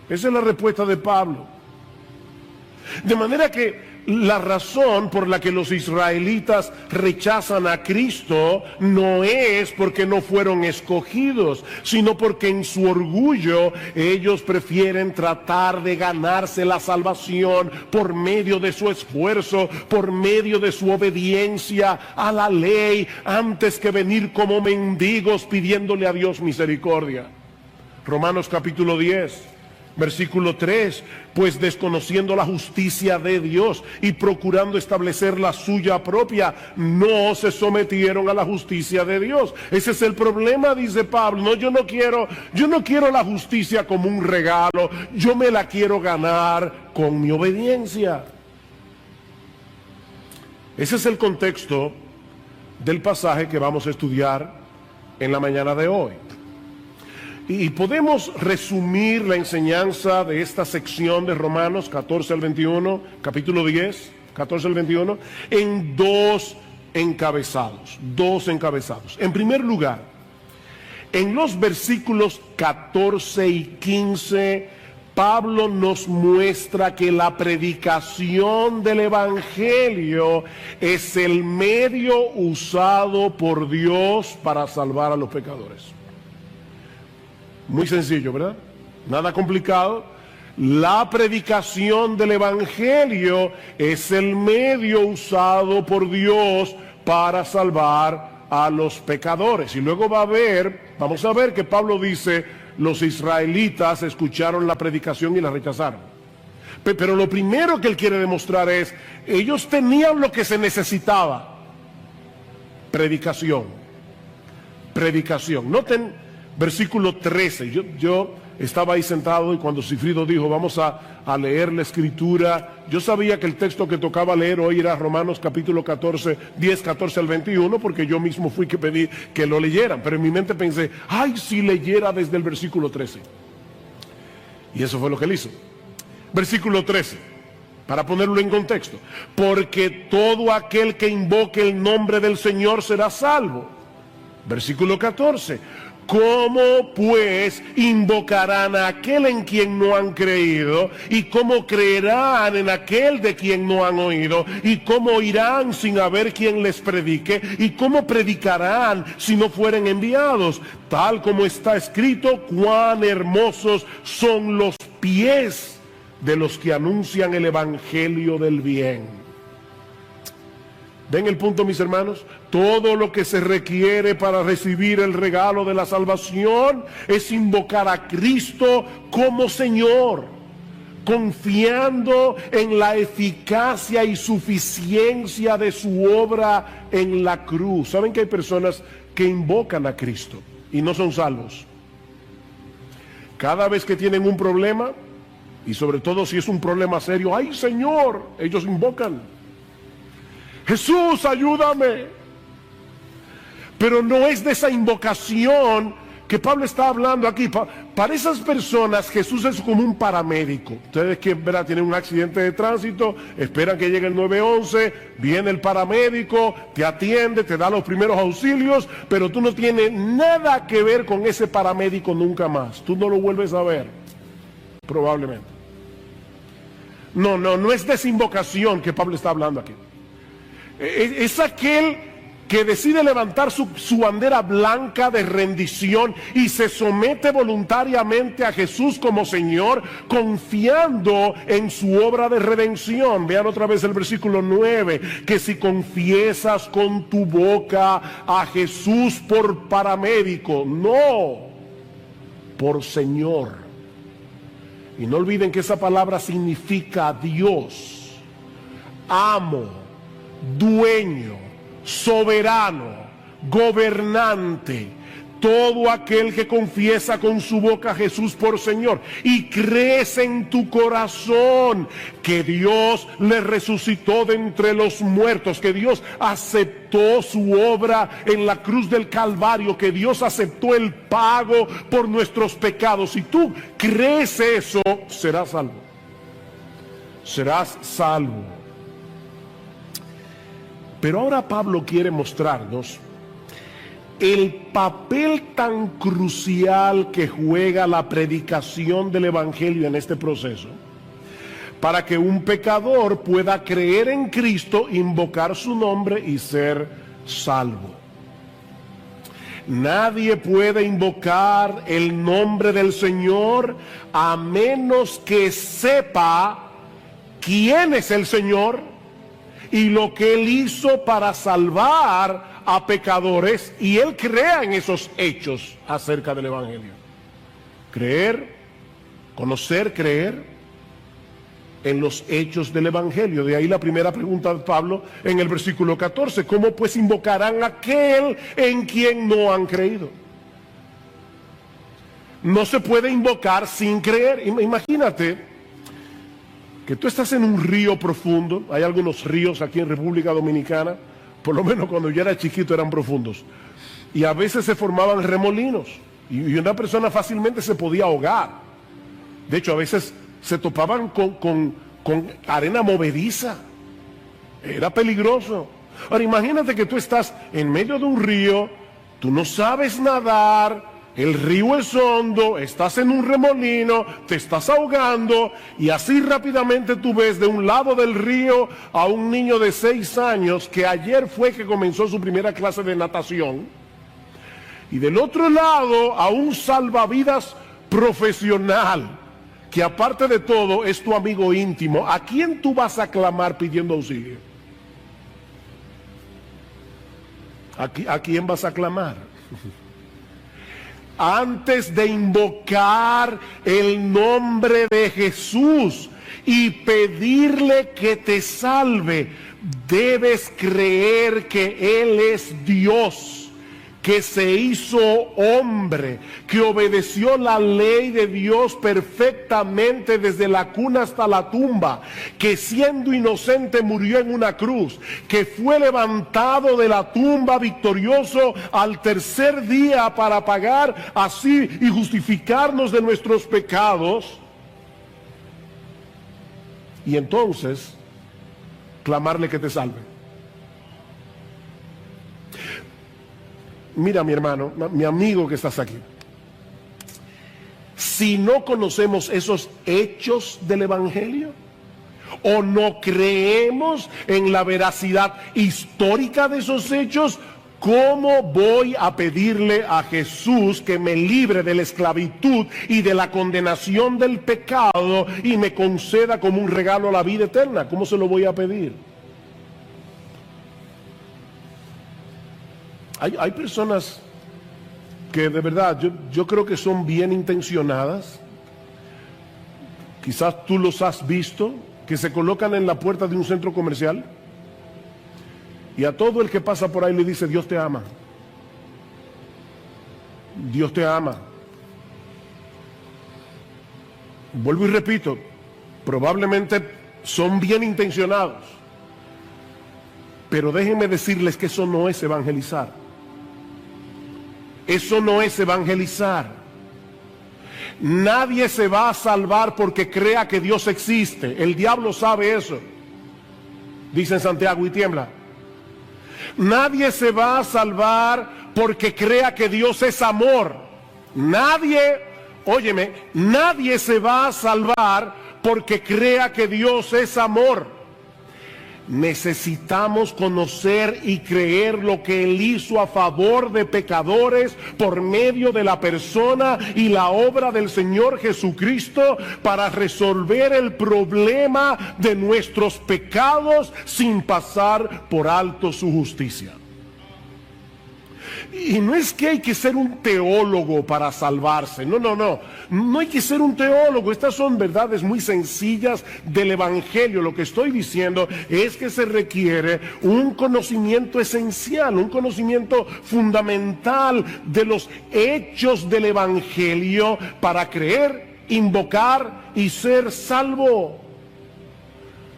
Esa es la respuesta de Pablo. De manera que la razón por la que los israelitas rechazan a Cristo no es porque no fueron escogidos, sino porque en su orgullo ellos prefieren tratar de ganarse la salvación por medio de su esfuerzo, por medio de su obediencia a la ley, antes que venir como mendigos pidiéndole a Dios misericordia. Romanos capítulo 10. Versículo 3, pues desconociendo la justicia de Dios y procurando establecer la suya propia, no se sometieron a la justicia de Dios. Ese es el problema, dice Pablo. No, yo no quiero la justicia como un regalo, yo me la quiero ganar con mi obediencia. Ese es el contexto del pasaje que vamos a estudiar en la mañana de hoy. Y podemos resumir la enseñanza de esta sección de Romanos 14 al 21, capítulo 10, 14 al 21, en dos encabezados. En primer lugar, en los versículos 14 y 15, Pablo nos muestra que la predicación del Evangelio es el medio usado por Dios para salvar a los pecadores. Muy sencillo, ¿verdad? Nada complicado. La predicación del Evangelio es el medio usado por Dios para salvar a los pecadores. Y luego vamos a ver que Pablo dice, los israelitas escucharon la predicación y la rechazaron. Pero lo primero que él quiere demostrar es, ellos tenían lo que se necesitaba. Predicación. Noten versículo 13, yo estaba ahí sentado y cuando Cifrido dijo vamos a leer la escritura, yo sabía que el texto que tocaba leer hoy era Romanos capítulo 14, 10, 14 al 21, porque yo mismo fui que pedí que lo leyeran, pero en mi mente pensé, ay, si leyera desde el versículo 13. Y eso fue lo que él hizo. Versículo 13, para ponerlo en contexto, porque todo aquel que invoque el nombre del Señor será salvo. Versículo 14, ¿cómo pues invocarán a aquel en quien no han creído? ¿Y cómo creerán en aquel de quien no han oído? ¿Y cómo irán sin haber quien les predique? ¿Y cómo predicarán si no fueren enviados? Tal como está escrito, cuán hermosos son los pies de los que anuncian el evangelio del bien. ¿Ven el punto, mis hermanos? Todo lo que se requiere para recibir el regalo de la salvación es invocar a Cristo como Señor, confiando en la eficacia y suficiencia de su obra en la cruz. ¿Saben que hay personas que invocan a Cristo y no son salvos? Cada vez que tienen un problema, y sobre todo si es un problema serio, ¡ay, Señor!, ellos invocan. Jesús, ayúdame. Pero no es de esa invocación que Pablo está hablando aquí. Para esas personas Jesús es como un paramédico. Ustedes que ¿verdad? Tienen un accidente de tránsito, esperan que llegue el 911, viene el paramédico, te atiende, te da los primeros auxilios, pero tú no tienes nada que ver con ese paramédico nunca más. Tú no lo vuelves a ver, probablemente. No es de esa invocación que Pablo está hablando aquí. Es aquel que decide levantar su bandera blanca de rendición y se somete voluntariamente a Jesús como Señor, confiando en su obra de redención. Vean otra vez el versículo 9, que si confiesas con tu boca a Jesús por paramédico, no por Señor. Y no olviden que esa palabra significa Dios, amo, dueño, soberano, gobernante, todo aquel que confiesa con su boca a Jesús por Señor y crees en tu corazón que Dios le resucitó de entre los muertos, que Dios aceptó su obra en la cruz del Calvario, que Dios aceptó el pago por nuestros pecados. Si tú crees eso, serás salvo. Serás salvo. Pero ahora Pablo quiere mostrarnos el papel tan crucial que juega la predicación del Evangelio en este proceso, para que un pecador pueda creer en Cristo, invocar su nombre y ser salvo. Nadie puede invocar el nombre del Señor a menos que sepa quién es el Señor y lo que Él hizo para salvar a pecadores, y Él crea en esos hechos acerca del Evangelio. Creer, conocer, creer en los hechos del Evangelio. De ahí la primera pregunta de Pablo en el versículo 14. ¿Cómo pues invocarán a aquel en quien no han creído? No se puede invocar sin creer. Imagínate que tú estás en un río profundo. Hay algunos ríos aquí en República Dominicana, por lo menos cuando yo era chiquito eran profundos, y a veces se formaban remolinos y una persona fácilmente se podía ahogar. De hecho, a veces se topaban con arena movediza. Era peligroso. Ahora imagínate que tú estás en medio de un río, tú no sabes nadar, el río es hondo, estás en un remolino, te estás ahogando, y así rápidamente tú ves de un lado del río a un niño de 6 años que ayer fue que comenzó su primera clase de natación, y del otro lado a un salvavidas profesional que aparte de todo es tu amigo íntimo. ¿A quién tú vas a clamar pidiendo auxilio? ¿A quién vas a clamar? Antes de invocar el nombre de Jesús y pedirle que te salve, debes creer que Él es Dios, que se hizo hombre, que obedeció la ley de Dios perfectamente desde la cuna hasta la tumba, que siendo inocente murió en una cruz, que fue levantado de la tumba victorioso al tercer día para pagar así y justificarnos de nuestros pecados, y entonces clamarle que te salve. Mira, mi hermano, mi amigo que estás aquí, si no conocemos esos hechos del Evangelio o no creemos en la veracidad histórica de esos hechos, ¿cómo voy a pedirle a Jesús que me libre de la esclavitud y de la condenación del pecado y me conceda como un regalo la vida eterna? ¿Cómo se lo voy a pedir? Hay personas que de verdad yo creo que son bien intencionadas. Quizás tú los has visto, que se colocan en la puerta de un centro comercial y a todo el que pasa por ahí le dice: Dios te ama, Dios te ama. Vuelvo y repito, probablemente son bien intencionados, pero déjenme decirles que eso no es evangelizar. Eso no es evangelizar. Nadie se va a salvar porque crea que Dios existe. El diablo sabe eso. Dice en Santiago y tiembla. Nadie se va a salvar porque crea que Dios es amor. Nadie, óyeme, nadie se va a salvar porque crea que Dios es amor. Necesitamos conocer y creer lo que Él hizo a favor de pecadores por medio de la persona y la obra del Señor Jesucristo para resolver el problema de nuestros pecados sin pasar por alto su justicia. Y no es que hay que ser un teólogo para salvarse, no hay que ser un teólogo. Estas son verdades muy sencillas del Evangelio. Lo que estoy diciendo es que se requiere un conocimiento esencial, un conocimiento fundamental de los hechos del Evangelio para creer, invocar y ser salvo.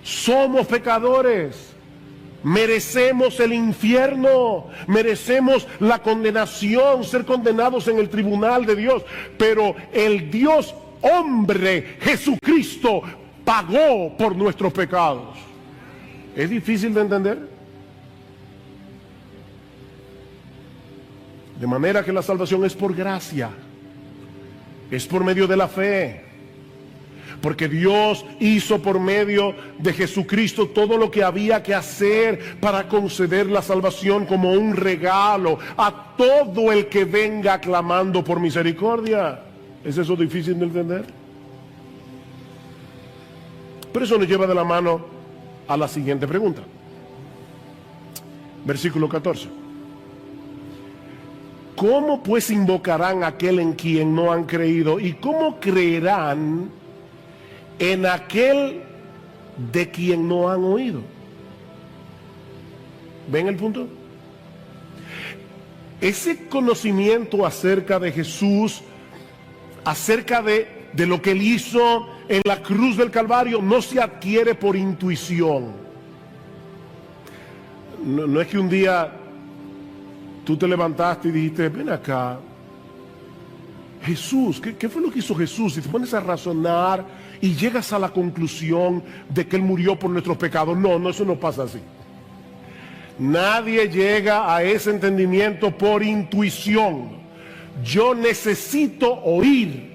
Somos pecadores. Merecemos el infierno, merecemos la condenación, ser condenados en el tribunal de Dios. Pero el Dios hombre, Jesucristo, pagó por nuestros pecados. ¿Es difícil de entender? De manera que la salvación es por gracia, es por medio de la fe. Porque Dios hizo por medio de Jesucristo todo lo que había que hacer para conceder la salvación como un regalo a todo el que venga clamando por misericordia. ¿Es eso difícil de entender? Pero eso nos lleva de la mano a la siguiente pregunta. Versículo 14. ¿Cómo pues invocarán a aquel en quien no han creído? ¿Y cómo creerán en aquel de quien no han oído? ¿Ven el punto? Ese conocimiento acerca de Jesús, acerca de lo que Él hizo en la cruz del Calvario, no se adquiere por intuición. No es que un día tú te levantaste y dijiste, ven acá, Jesús, ¿qué fue lo que hizo Jesús? Y te pones a razonar y llegas a la conclusión de que Él murió por nuestros pecados. No, eso no pasa así. Nadie llega a ese entendimiento por intuición. Yo necesito oír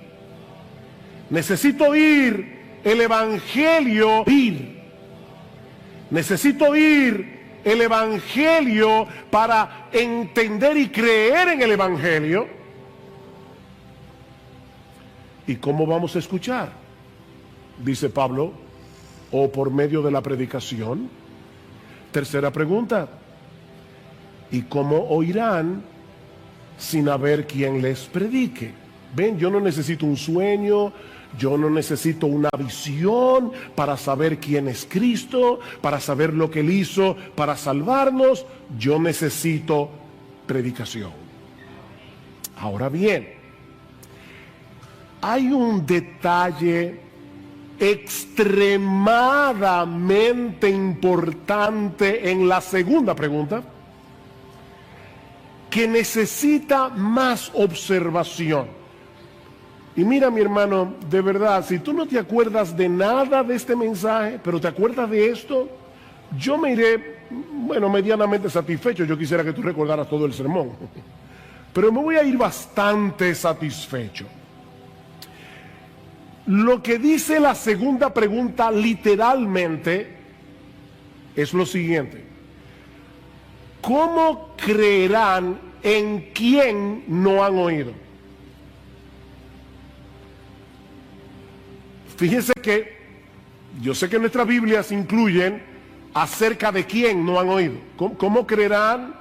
el Evangelio, necesito oír el Evangelio para entender y creer en el Evangelio. ¿Y cómo vamos a escuchar? Dice Pablo, o por medio de la predicación. Tercera pregunta, ¿y cómo oirán sin haber quien les predique? Ven, yo no necesito un sueño, yo no necesito una visión para saber quién es Cristo, para saber lo que Él hizo para salvarnos. Yo necesito predicación. Ahora bien, hay un detalle extremadamente importante en la segunda pregunta que necesita más observación. Y mira, mi hermano, de verdad, si tú no te acuerdas de nada de este mensaje, pero te acuerdas de esto, yo me iré, medianamente satisfecho. Yo quisiera que tú recordaras todo el sermón, pero me voy a ir bastante satisfecho. Lo que dice la segunda pregunta literalmente es lo siguiente: ¿cómo creerán en quien no han oído? Fíjense que yo sé que nuestras Biblias incluyen acerca de quién no han oído. ¿Cómo creerán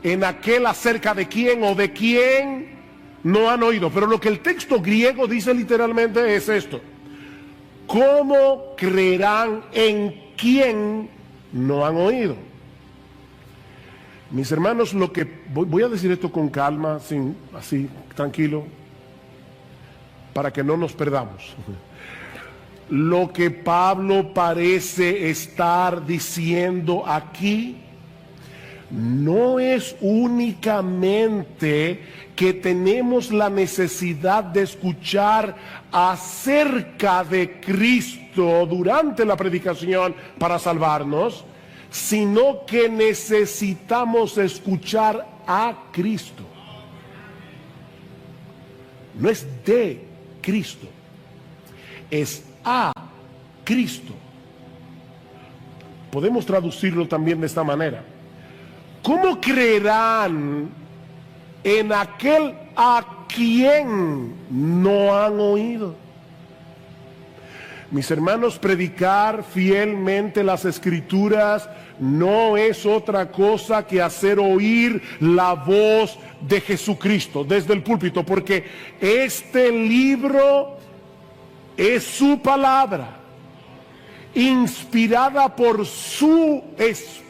en aquel acerca de quién o de quién no han oído? Pero lo que el texto griego dice literalmente es esto: ¿cómo creerán en quién no han oído? Mis hermanos, lo que voy a decir esto con calma, así tranquilo, para que no nos perdamos. Lo que Pablo parece estar diciendo aquí no es únicamente que tenemos la necesidad de escuchar acerca de Cristo durante la predicación para salvarnos, sino que necesitamos escuchar a Cristo. No es de Cristo, es a Cristo. Podemos traducirlo también de esta manera. ¿Cómo creerán en aquel a quien no han oído? Mis hermanos, predicar fielmente las Escrituras no es otra cosa que hacer oír la voz de Jesucristo desde el púlpito, porque este libro es su palabra, inspirada por su Espíritu.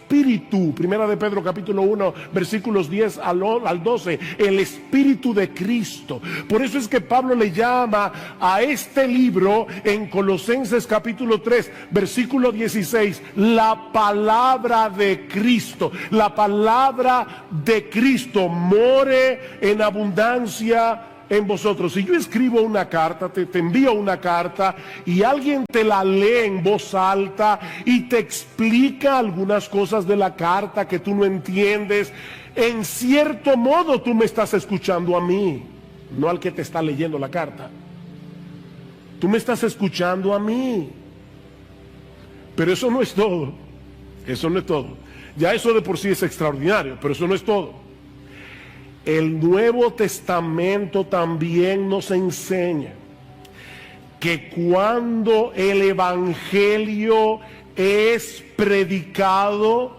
Primera de Pedro capítulo 1 versículos 10 al 12, el Espíritu de Cristo. Por eso es que Pablo le llama a este libro en Colosenses capítulo 3 versículo 16 la palabra de Cristo. La palabra de Cristo more en abundancia en vosotros. Si yo escribo una carta, te envío una carta y alguien te la lee en voz alta y te explica algunas cosas de la carta que tú no entiendes, en cierto modo tú me estás escuchando a mí, no al que te está leyendo la carta. Tú me estás escuchando a mí. Pero eso no es todo. Eso no es todo. Ya eso de por sí es extraordinario, pero eso no es todo. El Nuevo Testamento también nos enseña que cuando el Evangelio es predicado,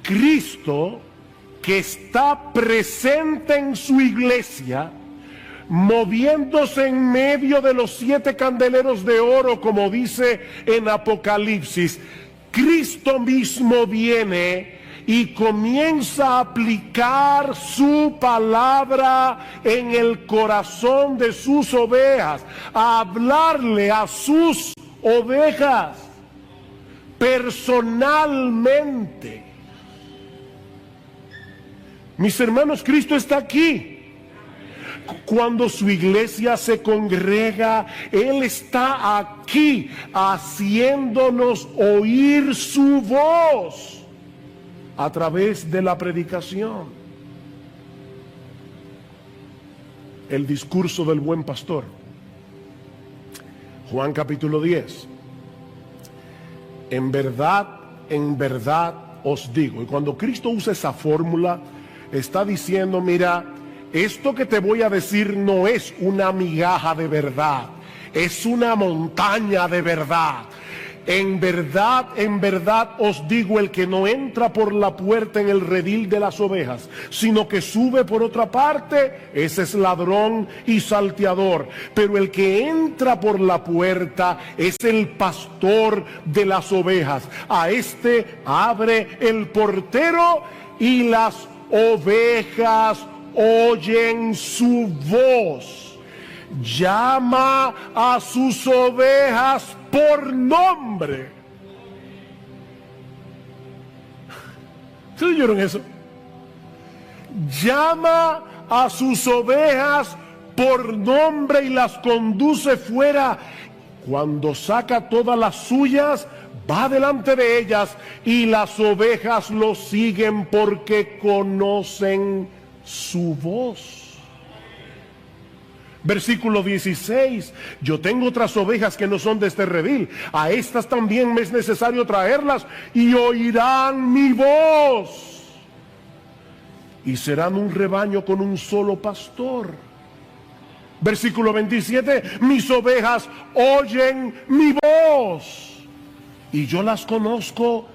Cristo, que está presente en su iglesia, moviéndose en medio de los 7 candeleros de oro, como dice en Apocalipsis, Cristo mismo viene y comienza a aplicar su palabra en el corazón de sus ovejas, a hablarle a sus ovejas personalmente. Mis hermanos, Cristo está aquí. Cuando su iglesia se congrega, Él está aquí haciéndonos oír su voz a través de la predicación. El discurso del buen pastor, Juan capítulo 10. En verdad os digo. Y cuando Cristo usa esa fórmula, está diciendo, mira, esto que te voy a decir no es una migaja de verdad, es una montaña de verdad. En verdad os digo, el que no entra por la puerta en el redil de las ovejas, sino que sube por otra parte, ese es ladrón y salteador. Pero el que entra por la puerta es el pastor de las ovejas. A este abre el portero y las ovejas oyen su voz. Llama a sus ovejas por nombre. ¿Se oyeron eso? Llama a sus ovejas por nombre y las conduce fuera. Cuando saca todas las suyas, va delante de ellas y las ovejas lo siguen porque conocen su voz. Versículo 16, yo tengo otras ovejas que no son de este redil, a estas también me es necesario traerlas y oirán mi voz y serán un rebaño con un solo pastor. Versículo 27, mis ovejas oyen mi voz y yo las conozco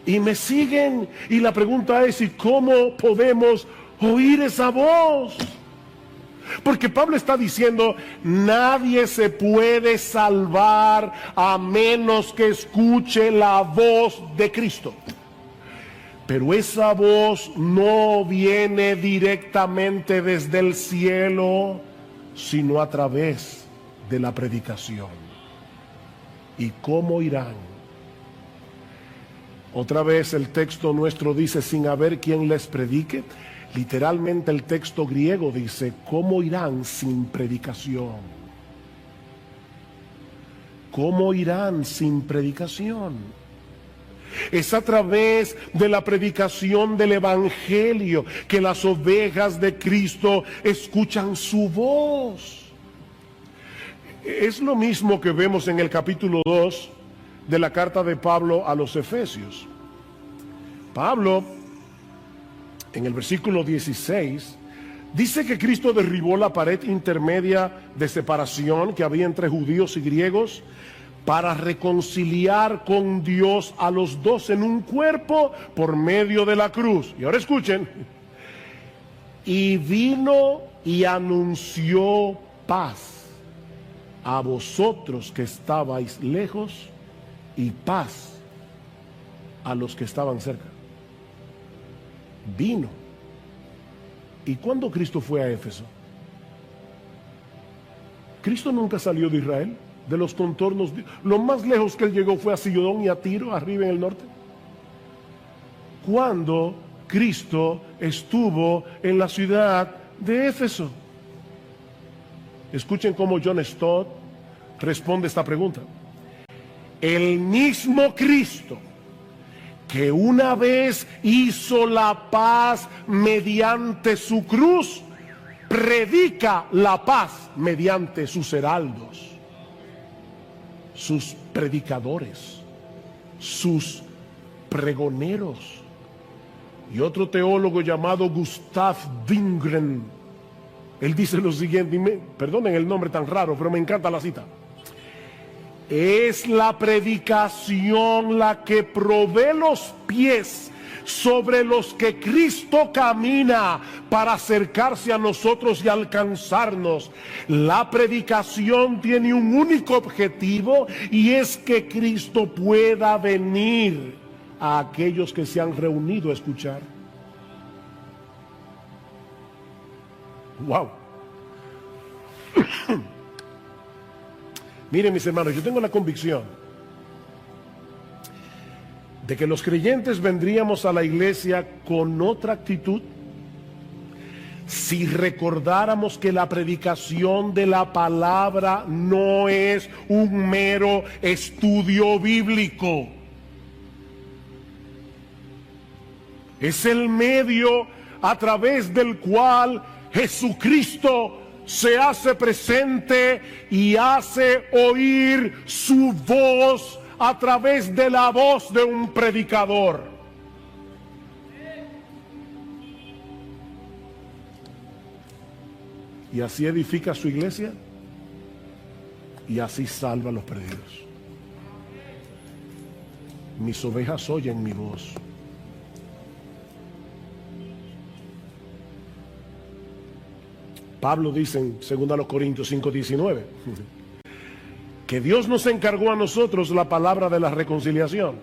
y me siguen. Y la pregunta es, ¿y cómo podemos oír esa voz? Porque Pablo está diciendo, nadie se puede salvar a menos que escuche la voz de Cristo. Pero esa voz no viene directamente desde el cielo, sino a través de la predicación. ¿Y cómo irán? Otra vez el texto nuestro dice, sin haber quien les predique. Literalmente el texto griego dice, ¿cómo irán sin predicación? ¿Cómo irán sin predicación? Es a través de la predicación del Evangelio que las ovejas de Cristo escuchan su voz. Es lo mismo que vemos en el capítulo 2 de la carta de Pablo a los Efesios. Pablo, en el versículo 16, dice que Cristo derribó la pared intermedia de separación que había entre judíos y griegos para reconciliar con Dios a los dos en un cuerpo por medio de la cruz. Y ahora escuchen. Y vino y anunció paz a vosotros que estabais lejos y paz a los que estaban cerca. Vino. ¿Y cuándo Cristo fue a Éfeso? Cristo nunca salió de Israel, de los contornos. Lo más lejos que él llegó fue a Sidón y a Tiro, arriba en el norte. ¿Cuándo Cristo estuvo en la ciudad de Éfeso? Escuchen cómo John Stott responde esta pregunta. El mismo Cristo que una vez hizo la paz mediante su cruz, predica la paz mediante sus heraldos, sus predicadores, sus pregoneros. Y otro teólogo llamado Gustav Wingren, él dice lo siguiente, perdonen el nombre tan raro, pero me encanta la cita. Es la predicación la que provee los pies sobre los que Cristo camina para acercarse a nosotros y alcanzarnos. La predicación tiene un único objetivo y es que Cristo pueda venir a aquellos que se han reunido a escuchar. Wow. Miren, mis hermanos, yo tengo la convicción de que los creyentes vendríamos a la iglesia con otra actitud si recordáramos que la predicación de la palabra no es un mero estudio bíblico. Es el medio a través del cual Jesucristo se hace presente y hace oír su voz a través de la voz de un predicador. Y así edifica su iglesia y así salva a los perdidos. Mis ovejas oyen mi voz. Pablo dice en 2 Corintios 5:19 que Dios nos encargó a nosotros la palabra de la reconciliación.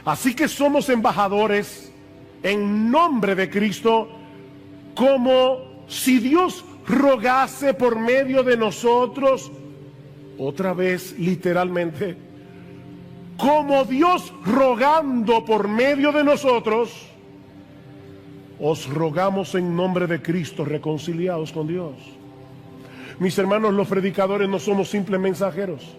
Así que somos embajadores en nombre de Cristo, como si Dios rogase por medio de nosotros, otra vez literalmente, como Dios rogando por medio de nosotros. Os rogamos en nombre de Cristo, reconciliados con Dios. Mis hermanos, los predicadores no somos simples mensajeros.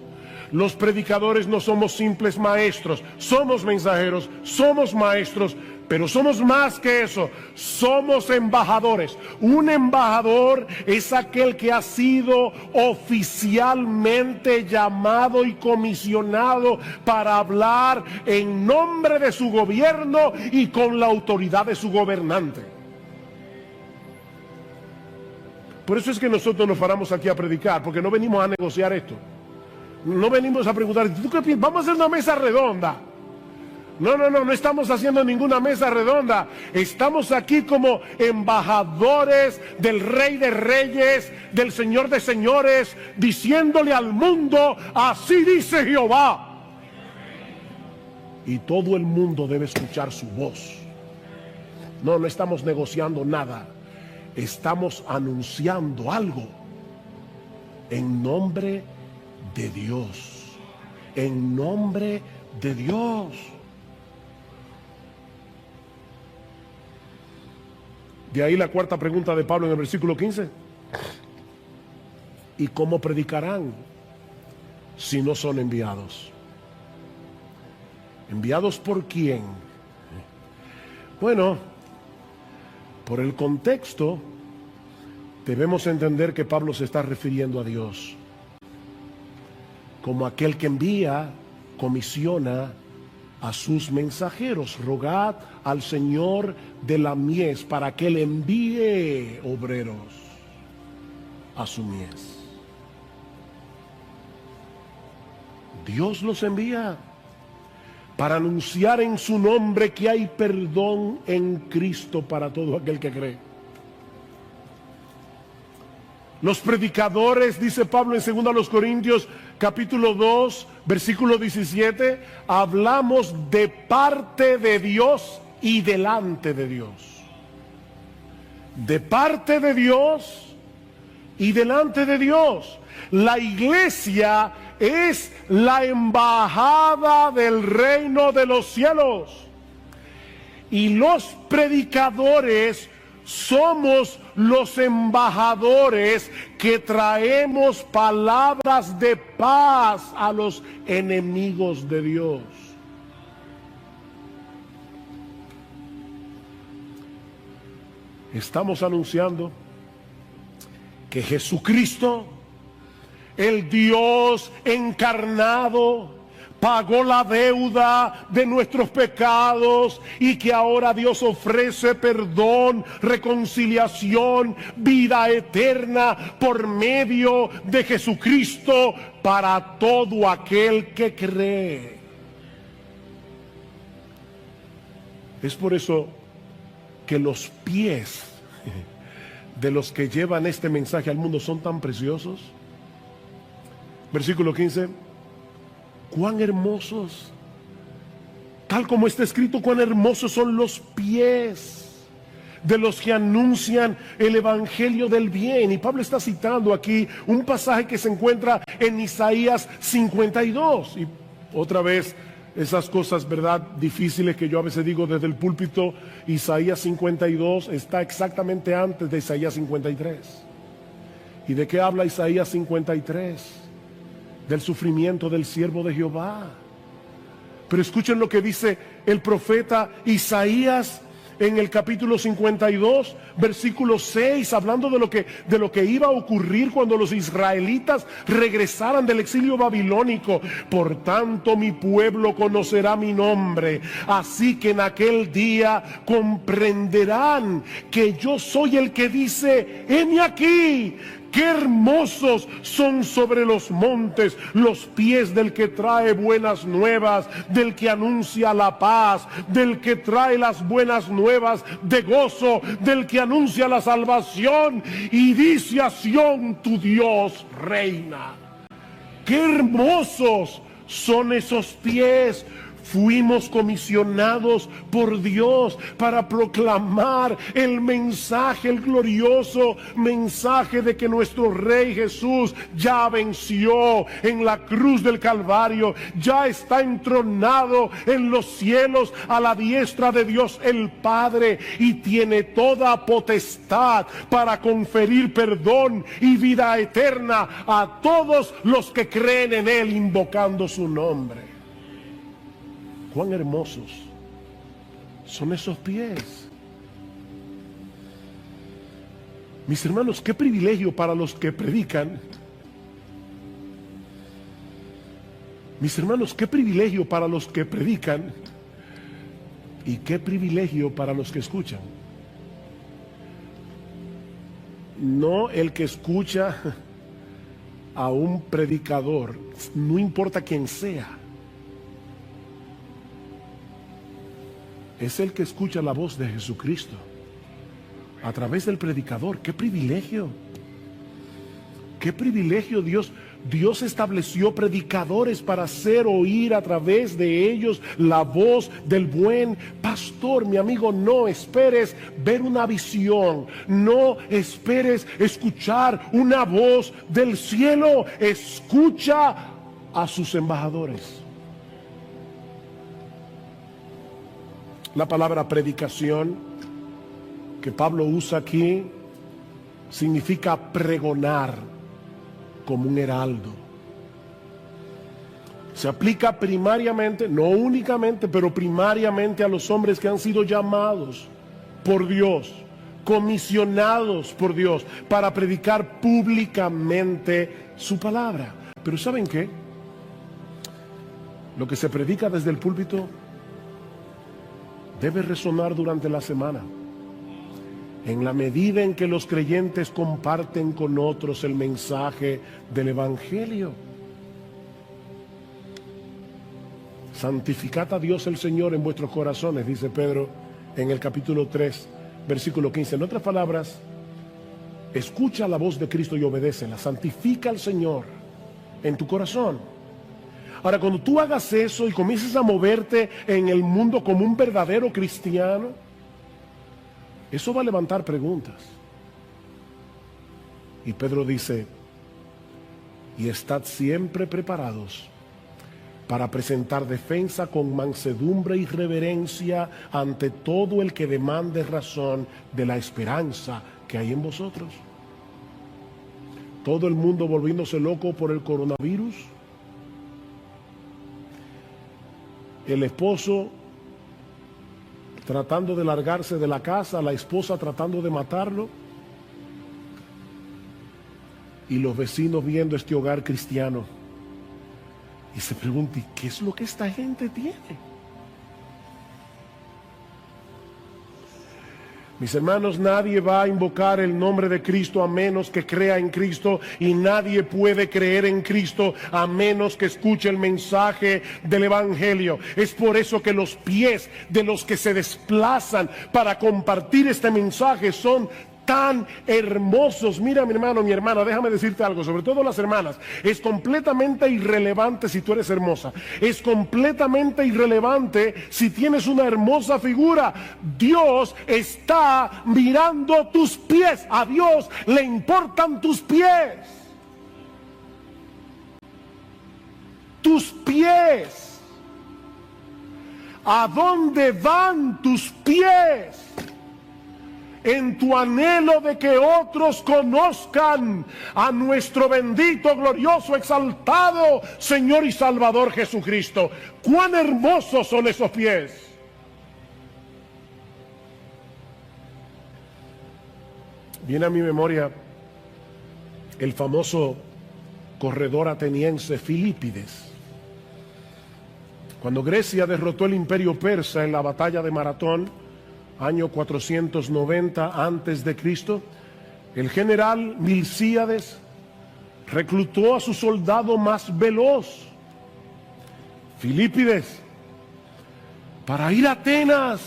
Los predicadores no somos simples maestros. Somos mensajeros, somos maestros, pero somos más que eso. Somos embajadores. Un embajador es aquel que ha sido oficialmente llamado y comisionado para hablar en nombre de su gobierno y con la autoridad de su gobernante. Por eso es que nosotros nos paramos aquí a predicar, porque no venimos a negociar esto. No venimos a preguntar, ¿tú qué piensas? Vamos a hacer una mesa redonda. No estamos haciendo ninguna mesa redonda. Estamos aquí como embajadores del Rey de Reyes, del Señor de Señores, diciéndole al mundo, así dice Jehová. Y todo el mundo debe escuchar su voz. No estamos negociando nada. Estamos anunciando algo en nombre de Dios. En nombre de Dios. De ahí la cuarta pregunta de Pablo en el versículo 15. ¿Y cómo predicarán si no son enviados? ¿Enviados por quién? Bueno, por el contexto debemos entender que Pablo se está refiriendo a Dios como aquel que envía, comisiona a sus mensajeros. Rogad al Señor de la mies para que Él envíe obreros a su mies. Dios los envía para anunciar en su nombre que hay perdón en Cristo para todo aquel que cree. Los predicadores, dice Pablo en 2 Corintios capítulo 2, versículo 17, hablamos de parte de Dios y delante de Dios. De parte de Dios y delante de Dios. La iglesia es la embajada del reino de los cielos. Y los predicadores somos los embajadores que traemos palabras de paz a los enemigos de Dios. Estamos anunciando que Jesucristo, el Dios encarnado, pagó la deuda de nuestros pecados y que ahora Dios ofrece perdón, reconciliación, vida eterna por medio de Jesucristo para todo aquel que cree. Es por eso que los pies de los que llevan este mensaje al mundo son tan preciosos. Versículo 15. Cuán hermosos, tal como está escrito, cuán hermosos son los pies de los que anuncian el evangelio del bien. Y Pablo está citando aquí un pasaje que se encuentra en Isaías 52. Y otra vez, esas cosas, ¿verdad?, difíciles que yo a veces digo desde el púlpito. Isaías 52 está exactamente antes de Isaías 53. ¿Y de qué habla Isaías 53? Del sufrimiento del siervo de Jehová. Pero escuchen lo que dice el profeta Isaías en el capítulo 52, versículo 6, hablando de lo que iba a ocurrir cuando los israelitas regresaran del exilio babilónico. Por tanto, mi pueblo conocerá mi nombre, así que en aquel día comprenderán que yo soy el que dice: heme aquí. Qué hermosos son sobre los montes los pies del que trae buenas nuevas, del que anuncia la paz, del que trae las buenas nuevas de gozo, del que anuncia la salvación y dice a Sión: tu Dios reina. Qué hermosos son esos pies. Fuimos comisionados por Dios para proclamar el mensaje, el glorioso mensaje de que nuestro Rey Jesús ya venció en la cruz del Calvario, ya está entronado en los cielos a la diestra de Dios el Padre y tiene toda potestad para conferir perdón y vida eterna a todos los que creen en Él invocando su nombre. Cuán hermosos son esos pies. Mis hermanos, qué privilegio para los que predican. Mis hermanos, qué privilegio para los que predican y qué privilegio para los que escuchan. No el que escucha a un predicador, no importa quién sea. Es el que escucha la voz de Jesucristo a través del predicador. ¡Qué privilegio! ¡Qué privilegio! Dios estableció predicadores para hacer oír a través de ellos la voz del buen pastor. Mi amigo, no esperes ver una visión, no esperes escuchar una voz del cielo. Escucha a sus embajadores. La palabra predicación que Pablo usa aquí significa pregonar como un heraldo. Se aplica primariamente, no únicamente, pero primariamente a los hombres que han sido llamados por Dios, comisionados por Dios para predicar públicamente su palabra. Pero ¿saben qué? Lo que se predica desde el púlpito debe resonar durante la semana. En la medida en que los creyentes comparten con otros el mensaje del Evangelio. Santificad a Dios el Señor en vuestros corazones, dice Pedro en el capítulo 3, versículo 15. En otras palabras, escucha la voz de Cristo y obedécela. Santifica al Señor en tu corazón. Ahora, cuando tú hagas eso y comiences a moverte en el mundo como un verdadero cristiano, eso va a levantar preguntas. Y Pedro dice, y estad siempre preparados para presentar defensa con mansedumbre y reverencia ante todo el que demande razón de la esperanza que hay en vosotros. Todo el mundo volviéndose loco por el coronavirus. El esposo tratando de largarse de la casa, la esposa tratando de matarlo, y los vecinos viendo este hogar cristiano y se preguntan, ¿qué es lo que esta gente tiene? Mis hermanos, nadie va a invocar el nombre de Cristo a menos que crea en Cristo, y nadie puede creer en Cristo a menos que escuche el mensaje del Evangelio. Es por eso que los pies de los que se desplazan para compartir este mensaje son tan hermosos. Mira, mi hermano, mi hermana, déjame decirte algo, sobre todo las hermanas. Es completamente irrelevante si tú eres hermosa. Es completamente irrelevante si tienes una hermosa figura. Dios está mirando tus pies. A Dios le importan tus pies. Tus pies. ¿A dónde van tus pies? En tu anhelo de que otros conozcan a nuestro bendito, glorioso, exaltado Señor y Salvador Jesucristo. ¡Cuán hermosos son esos pies! Viene a mi memoria el famoso corredor ateniense Filipides. Cuando Grecia derrotó el imperio persa en la batalla de Maratón, año 490 antes de Cristo, el general Milcíades reclutó a su soldado más veloz, Filipides, para ir a Atenas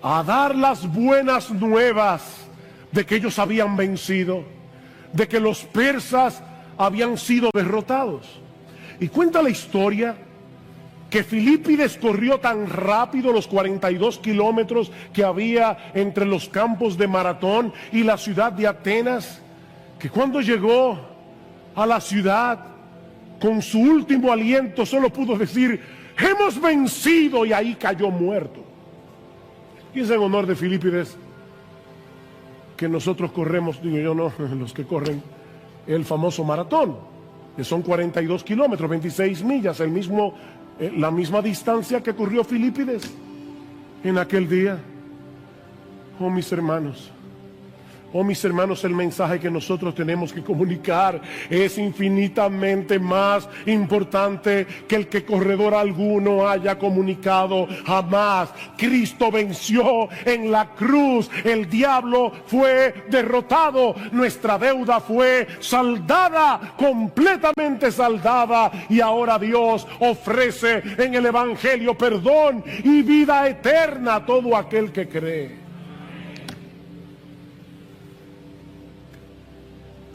a dar las buenas nuevas de que ellos habían vencido, de que los persas habían sido derrotados. Y cuenta la historia que Filipides corrió tan rápido los 42 kilómetros que había entre los campos de Maratón y la ciudad de Atenas, que cuando llegó a la ciudad, con su último aliento solo pudo decir, hemos vencido, y ahí cayó muerto. Y es en honor de Filipides que nosotros corremos, digo yo no, los que corren el famoso maratón, que son 42 kilómetros, 26 millas, la misma distancia que corrió Filipides en aquel día. Oh mis hermanos, el mensaje que nosotros tenemos que comunicar es infinitamente más importante que el que corredor alguno haya comunicado jamás. Cristo venció en la cruz, el diablo fue derrotado, nuestra deuda fue saldada, completamente saldada, y ahora Dios ofrece en el Evangelio perdón y vida eterna a todo aquel que cree.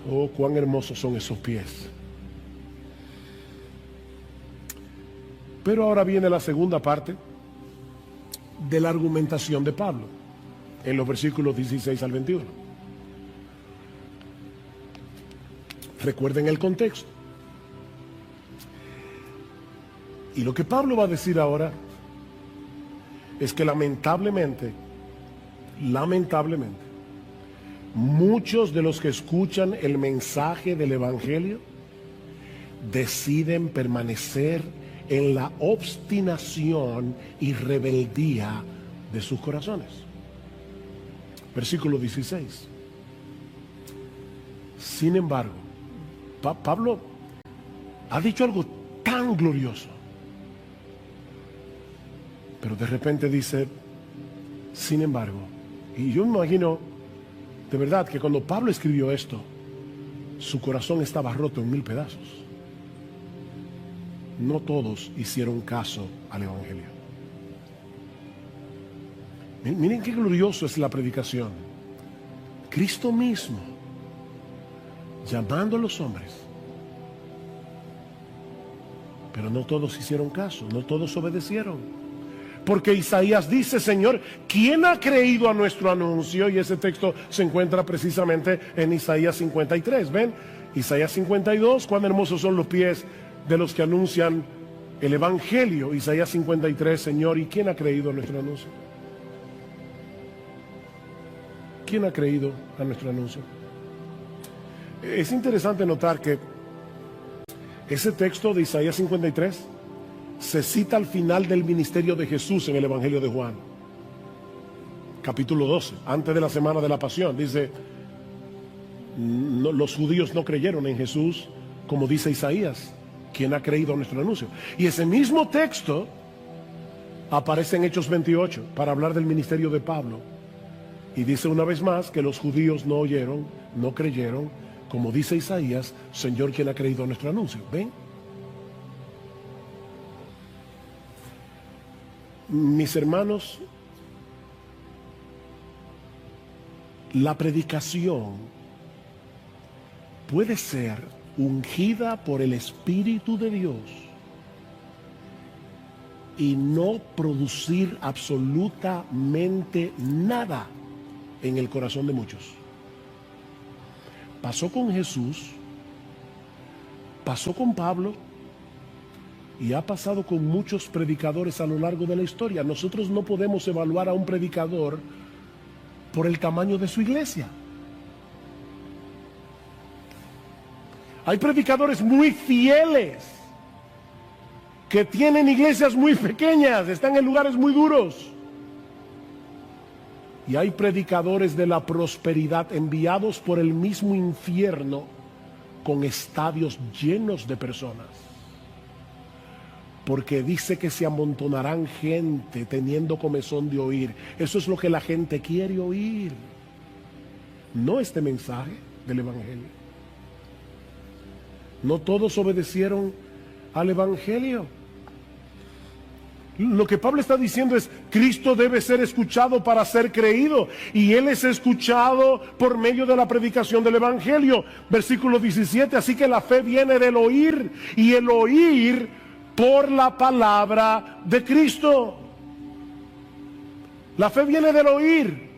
Oh, cuán hermosos son esos pies. Pero ahora viene la segunda parte de la argumentación de Pablo, en los versículos 16 al 21. Recuerden el contexto. Y lo que Pablo va a decir ahora es que lamentablemente lamentablemente, muchos de los que escuchan el mensaje del Evangelio deciden permanecer en la obstinación y rebeldía de sus corazones. Versículo 16. Sin embargo, Pablo ha dicho algo tan glorioso, pero de repente dice, sin embargo, y yo me imagino de verdad que cuando Pablo escribió esto, su corazón estaba roto en 1000 pedazos. No todos hicieron caso al Evangelio. Miren qué glorioso es la predicación. Cristo mismo llamando a los hombres, pero no todos hicieron caso, no todos obedecieron. Porque Isaías dice, Señor, ¿quién ha creído a nuestro anuncio? Y ese texto se encuentra precisamente en Isaías 53. ¿Ven? Isaías 52, cuán hermosos son los pies de los que anuncian el Evangelio. Isaías 53, Señor, ¿y quién ha creído a nuestro anuncio? ¿Quién ha creído a nuestro anuncio? Es interesante notar que ese texto de Isaías 53 se cita al final del ministerio de Jesús en el Evangelio de Juan, capítulo 12, antes de la semana de la pasión. Dice, los judíos no creyeron en Jesús, como dice Isaías, ¿quién ha creído a nuestro anuncio? Y ese mismo texto aparece en Hechos 28 para hablar del ministerio de Pablo. Y dice una vez más que los judíos no oyeron, no creyeron, como dice Isaías, Señor, ¿quién ha creído a nuestro anuncio? ¿Ven? Mis hermanos, la predicación puede ser ungida por el Espíritu de Dios y no producir absolutamente nada en el corazón de muchos. Pasó con Jesús, pasó con Pablo y ha pasado con muchos predicadores a lo largo de la historia. Nosotros no podemos evaluar a un predicador por el tamaño de su iglesia. Hay predicadores muy fieles que tienen iglesias muy pequeñas, están en lugares muy duros. Y hay predicadores de la prosperidad enviados por el mismo infierno con estadios llenos de personas. Porque dice que se amontonarán gente teniendo comezón de oír. Eso es lo que la gente quiere oír. No este mensaje del Evangelio. No todos obedecieron al Evangelio. Lo que Pablo está diciendo es, Cristo debe ser escuchado para ser creído, y Él es escuchado por medio de la predicación del Evangelio. Versículo 17, así que la fe viene del oír, y el oír por la palabra de Cristo. La fe viene del oír.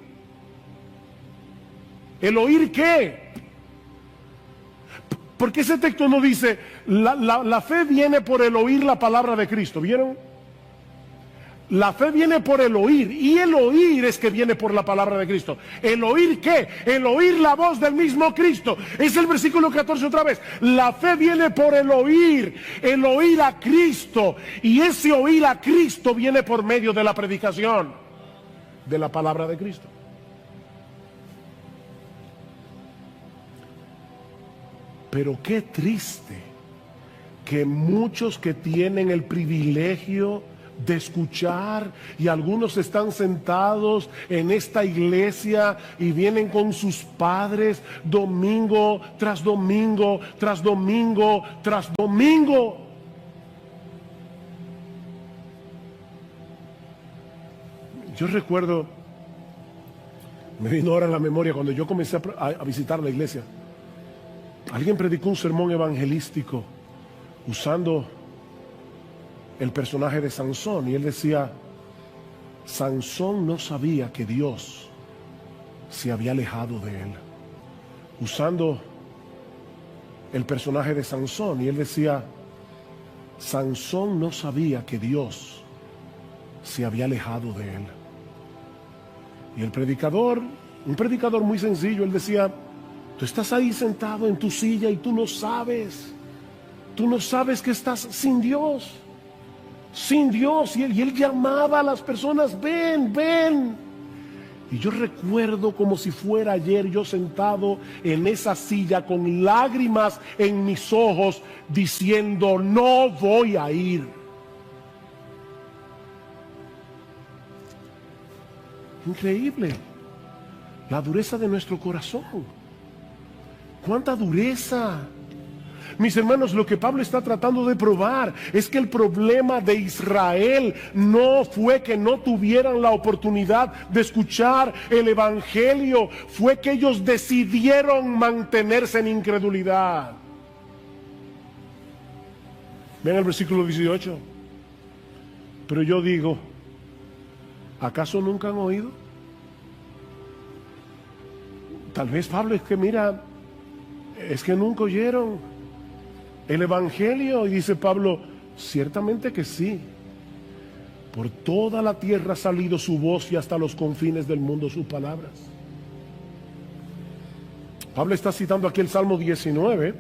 ¿El oír qué? Porque ese texto no dice, la fe viene por el oír la palabra de Cristo, ¿vieron? La fe viene por el oír, y el oír es que viene por la palabra de Cristo. ¿El oír qué? El oír la voz del mismo Cristo. Es el versículo 14 otra vez. La fe viene por el oír a Cristo, y ese oír a Cristo viene por medio de la predicación de la palabra de Cristo. Pero qué triste que muchos que tienen el privilegio de escuchar, y algunos están sentados en esta iglesia y vienen con sus padres domingo tras domingo, tras domingo, tras domingo. Yo recuerdo, me vino ahora en la memoria cuando yo comencé a visitar la iglesia. Alguien predicó un sermón evangelístico usando el personaje de Sansón, y él decía, Sansón no sabía que Dios se había alejado de él. Usando el personaje de Sansón, y él decía, Sansón no sabía que Dios se había alejado de él. Y el predicador, un predicador muy sencillo, él decía, tú estás ahí sentado en tu silla y tú no sabes que estás sin Dios. Sin Dios. Y él llamaba a las personas, ven, ven. Y yo recuerdo como si fuera ayer yo sentado en esa silla con lágrimas en mis ojos diciendo, no voy a ir. Increíble la dureza de nuestro corazón. ¡Cuánta dureza! Mis hermanos, lo que Pablo está tratando de probar es que el problema de Israel no fue que no tuvieran la oportunidad de escuchar el evangelio, fue que ellos decidieron mantenerse en incredulidad. Vean el versículo 18. Pero yo digo, ¿acaso nunca han oído? Tal vez Pablo es que mira, es que nunca oyeron el evangelio. Y dice Pablo, ciertamente que sí. Por toda la tierra ha salido su voz y hasta los confines del mundo sus palabras. Pablo está citando aquí el Salmo 19,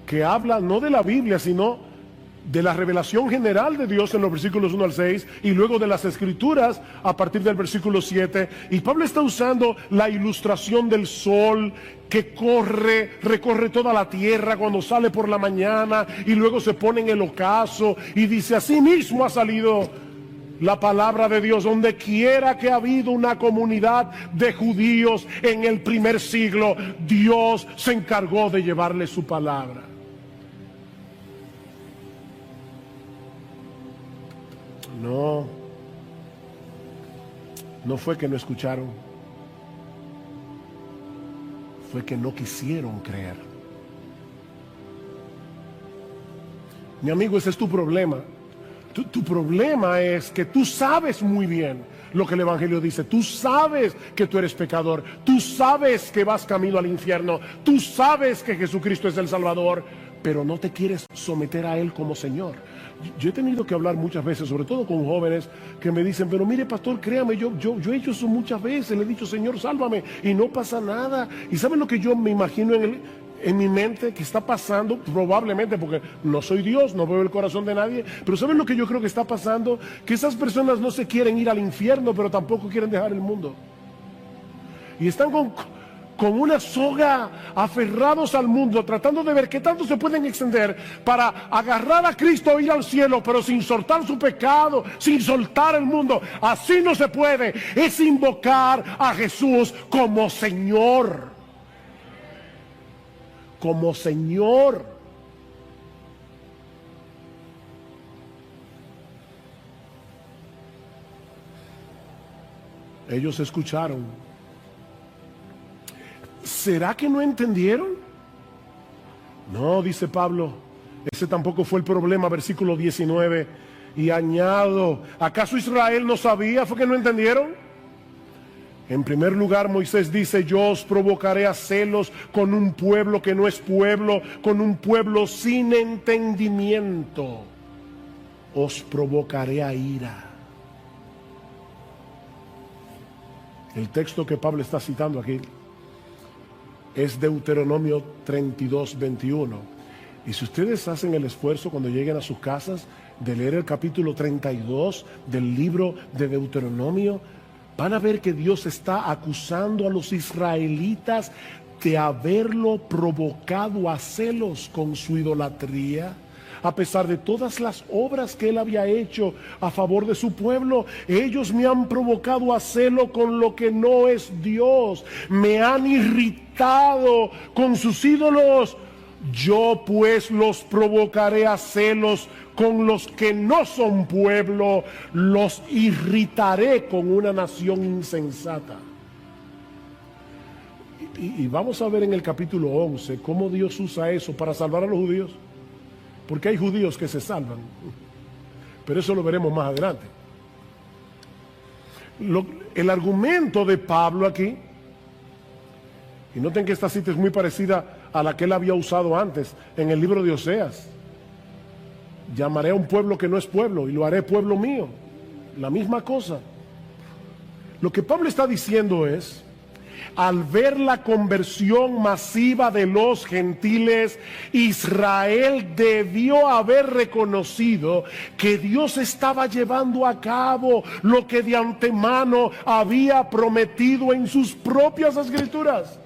que habla no de la Biblia, sino de la revelación general de Dios en los versículos 1 al 6 y luego de las escrituras a partir del versículo 7. Y Pablo está usando la ilustración del sol que recorre toda la tierra cuando sale por la mañana y luego se pone en el ocaso, y dice, así mismo ha salido la palabra de Dios donde quiera que ha habido una comunidad de judíos en el primer siglo. Dios se encargó de llevarle su palabra. No fue que no escucharon, fue que no quisieron creer. Mi amigo, ese es tu problema. Tu problema es que tú sabes muy bien lo que el evangelio dice. Tú sabes que tú eres pecador. Tú sabes que vas camino al infierno. Tú sabes que Jesucristo es el Salvador, pero no te quieres someter a Él como Señor. Yo he tenido que hablar muchas veces, sobre todo con jóvenes que me dicen, pero mire pastor, créame, yo he hecho eso muchas veces, le he dicho, Señor, sálvame, y no pasa nada. ¿Y saben lo que yo me imagino en mi mente que está pasando? Probablemente, porque no soy Dios, no veo el corazón de nadie, pero ¿saben lo que yo creo que está pasando? Que esas personas no se quieren ir al infierno, pero tampoco quieren dejar el mundo. Y están con una soga aferrados al mundo, tratando de ver qué tanto se pueden extender para agarrar a Cristo e ir al cielo, pero sin soltar su pecado, sin soltar el mundo. Así no se puede. Es invocar a Jesús como Señor. Como Señor. Ellos escucharon. ¿Será que no entendieron? No, dice Pablo, ese tampoco fue el problema, versículo 19. Y añado, ¿acaso Israel no sabía? ¿Fue que no entendieron? En primer lugar, Moisés dice, yo os provocaré a celos con un pueblo que no es pueblo, con un pueblo sin entendimiento. Os provocaré a ira. El texto que Pablo está citando aquí es Deuteronomio 32, 21. Y si ustedes hacen el esfuerzo cuando lleguen a sus casas de leer el capítulo 32 del libro de Deuteronomio, van a ver que Dios está acusando a los israelitas de haberlo provocado a celos con su idolatría. A pesar de todas las obras que él había hecho a favor de su pueblo, ellos me han provocado a celo con lo que no es Dios. Me han irritado con sus ídolos. Yo pues los provocaré a celos con los que no son pueblo. Los irritaré con una nación insensata. Y vamos a ver en el capítulo 11 cómo Dios usa eso para salvar a los judíos. Porque hay judíos que se salvan, pero eso lo veremos más adelante. El argumento de Pablo aquí, y noten que esta cita es muy parecida a la que él había usado antes en el libro de Oseas. Llamaré a un pueblo que no es pueblo y lo haré pueblo mío. La misma cosa. Lo que Pablo está diciendo es, al ver la conversión masiva de los gentiles, Israel debió haber reconocido que Dios estaba llevando a cabo lo que de antemano había prometido en sus propias escrituras.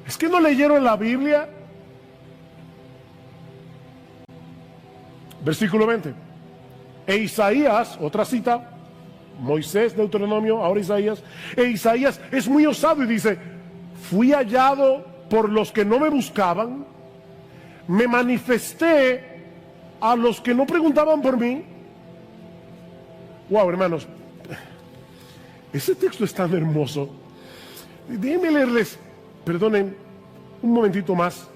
¿Es que no leyeron la Biblia? Versículo 20. E Isaías, otra cita, Moisés, Deuteronomio, ahora Isaías. E Isaías es muy osado y dice, fui hallado por los que no me buscaban, me manifesté a los que no preguntaban por mí. Wow, hermanos, ese texto es tan hermoso. Déjenme leerles, perdonen, un momentito más.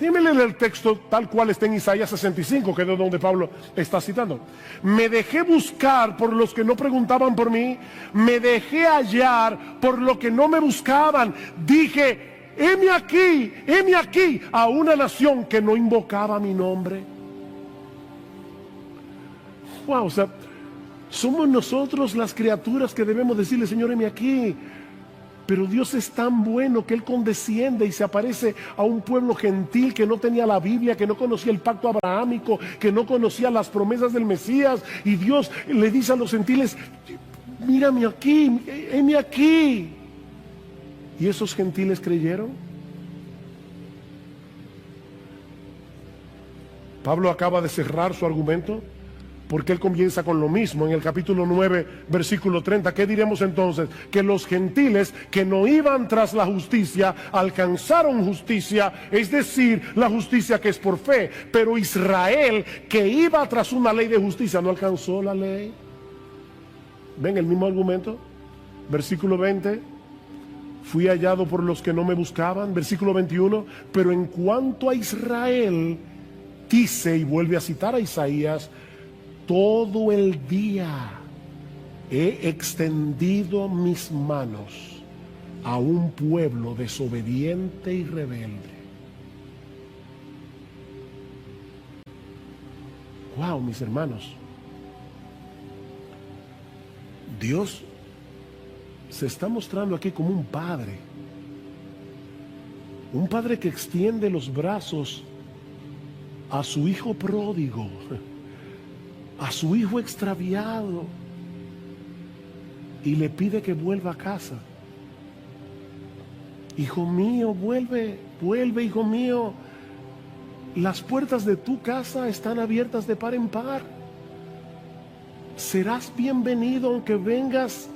Déjenme leer el texto tal cual está en Isaías 65, que es de donde Pablo está citando. Me dejé buscar por los que no preguntaban por mí, me dejé hallar por los que no me buscaban. Dije, heme aquí a una nación que no invocaba mi nombre. Wow, o sea, somos nosotros las criaturas que debemos decirle, Señor, heme aquí. Pero Dios es tan bueno que Él condesciende y se aparece a un pueblo gentil que no tenía la Biblia, que no conocía el pacto abrahámico, que no conocía las promesas del Mesías. Y Dios le dice a los gentiles, mírame aquí, heme aquí. ¿Y esos gentiles creyeron? Pablo acaba de cerrar su argumento, porque él comienza con lo mismo en el capítulo 9, versículo 30. ¿Qué diremos entonces? Que los gentiles que no iban tras la justicia alcanzaron justicia, es decir, la justicia que es por fe. Pero Israel, que iba tras una ley de justicia, no alcanzó la ley. ¿Ven el mismo argumento? Versículo 20. Fui hallado por los que no me buscaban. Versículo 21. Pero en cuanto a Israel, dice, y vuelve a citar a Isaías, todo el día he extendido mis manos a un pueblo desobediente y rebelde. Wow, mis hermanos. Dios se está mostrando aquí como un padre que extiende los brazos a su hijo pródigo, a su hijo extraviado, y le pide que vuelva a casa. Hijo mío, vuelve, hijo mío. Las puertas de tu casa están abiertas de par en par. Serás bienvenido aunque vengas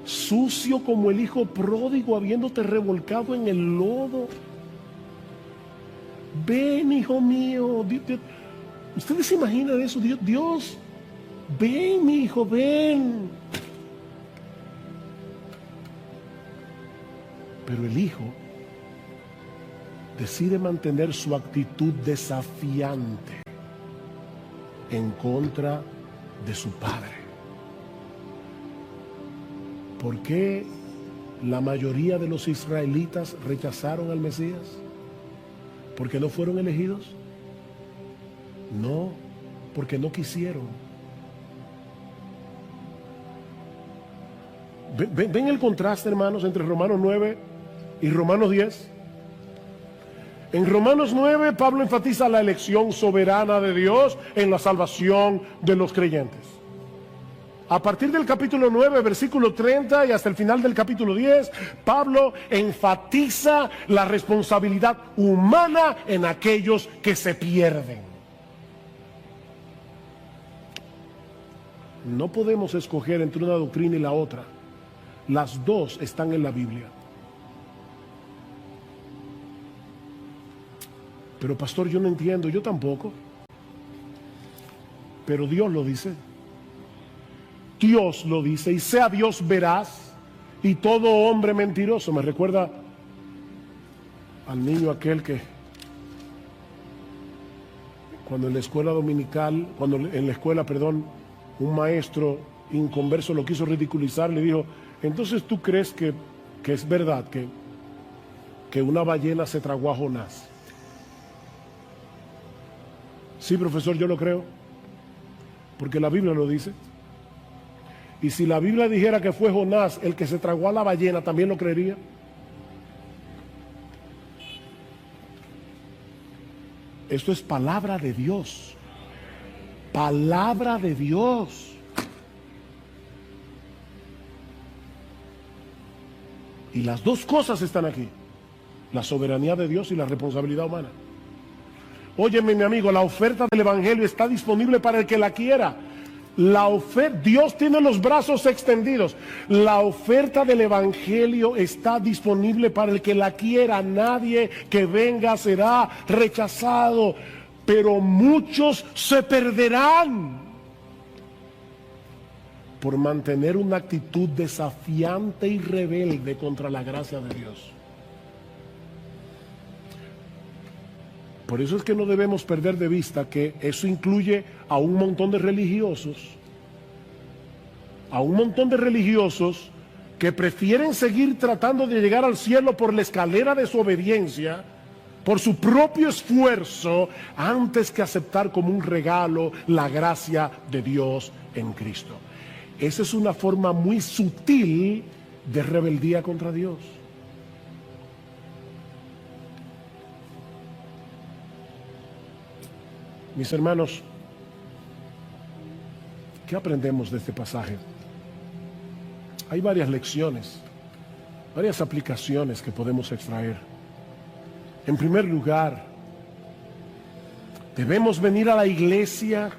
sucio como el hijo pródigo, habiéndote revolcado en el lodo. Ven, hijo mío. ¿Ustedes se imaginan eso? Dios, ven, mi hijo, ven. Pero el hijo decide mantener su actitud desafiante en contra de su padre. ¿Por qué la mayoría de los israelitas rechazaron al Mesías? ¿Porque no fueron elegidos? No, porque no quisieron. ¿Ven el contraste, hermanos, entre Romanos 9 y Romanos 10? En Romanos 9, Pablo enfatiza la elección soberana de Dios en la salvación de los creyentes. A partir del capítulo 9, versículo 30 y hasta el final del capítulo 10, Pablo enfatiza la responsabilidad humana en aquellos que se pierden. No podemos escoger entre una doctrina y la otra. Las dos están en la Biblia. Pero pastor, yo no entiendo, yo tampoco. Pero Dios lo dice. Dios lo dice, y sea Dios veraz y todo hombre mentiroso. Me recuerda al niño aquel que cuando en la escuela dominical, un maestro inconverso lo quiso ridiculizar, le dijo, entonces tú crees que es verdad que una ballena se tragó a Jonás. Sí, profesor, yo lo creo, porque la Biblia lo dice. Y si la Biblia dijera que fue Jonás el que se tragó a la ballena, ¿también lo creería? Esto es palabra de Dios. Palabra de Dios. Y las dos cosas están aquí: la soberanía de Dios y la responsabilidad humana. Óyeme, mi amigo, la oferta del Evangelio está disponible para el que la quiera. Dios tiene los brazos extendidos. La oferta del Evangelio está disponible para el que la quiera. Nadie que venga será rechazado, pero muchos se perderán por mantener una actitud desafiante y rebelde contra la gracia de Dios. Por eso es que no debemos perder de vista que eso incluye a un montón de religiosos, que prefieren seguir tratando de llegar al cielo por la escalera de su obediencia, por su propio esfuerzo, antes que aceptar como un regalo la gracia de Dios en Cristo. Esa es una forma muy sutil de rebeldía contra Dios. Mis hermanos, ¿qué aprendemos de este pasaje? Hay varias lecciones, varias aplicaciones que podemos extraer. En primer lugar, debemos venir a la iglesia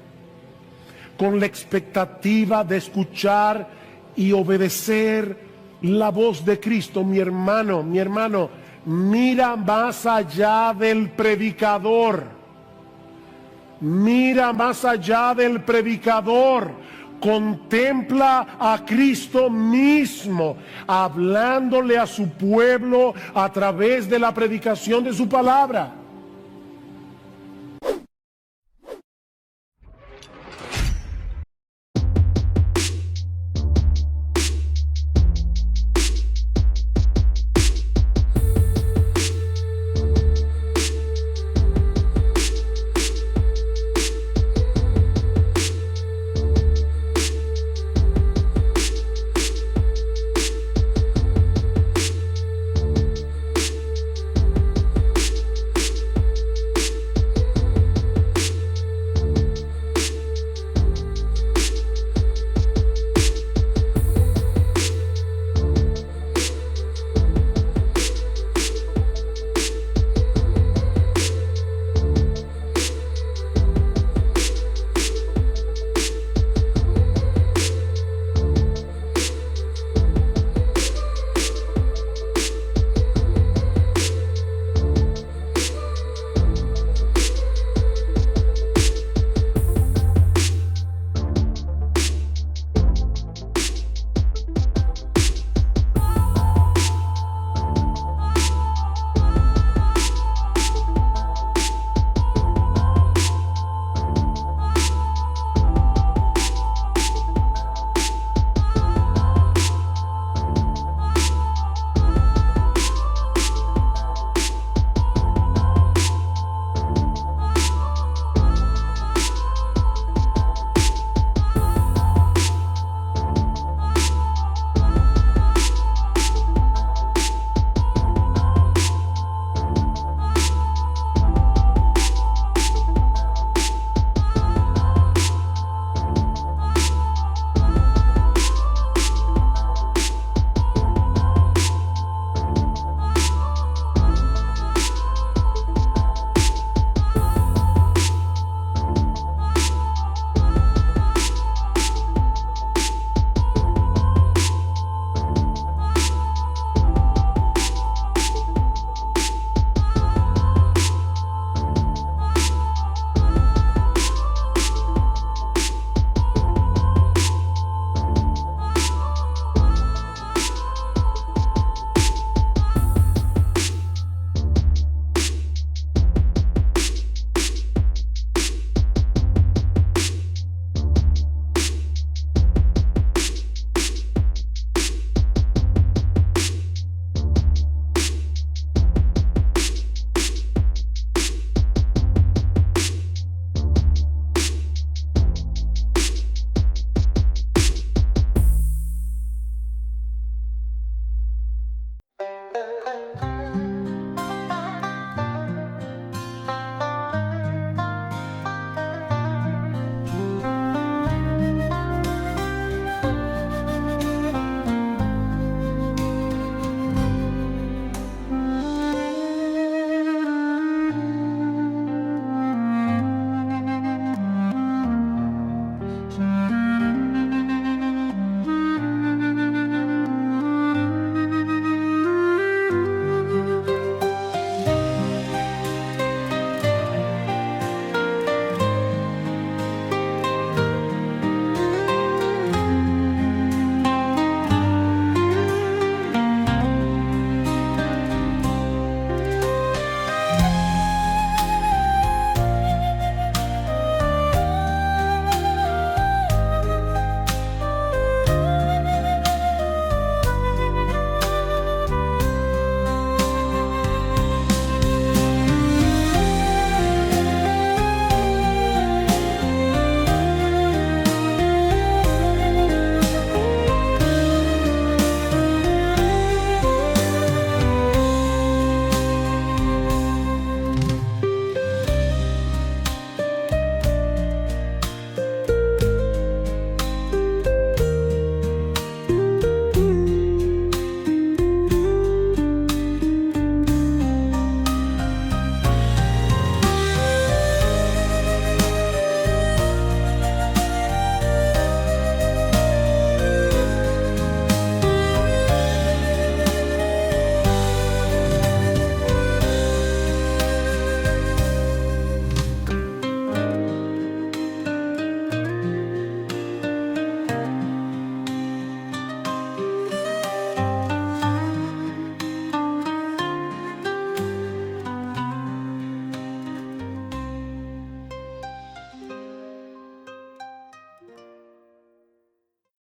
con la expectativa de escuchar y obedecer la voz de Cristo. Mi hermano, mira más allá del predicador. Mira más allá del predicador. Contempla a Cristo mismo hablándole a su pueblo a través de la predicación de su palabra.